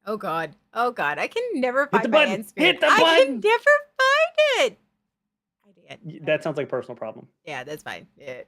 Oh God. Oh God. I can never Hit find the my button. end screen. Hit the I can button. never find it. I did. That sounds like a personal problem. Yeah, that's fine. Yeah.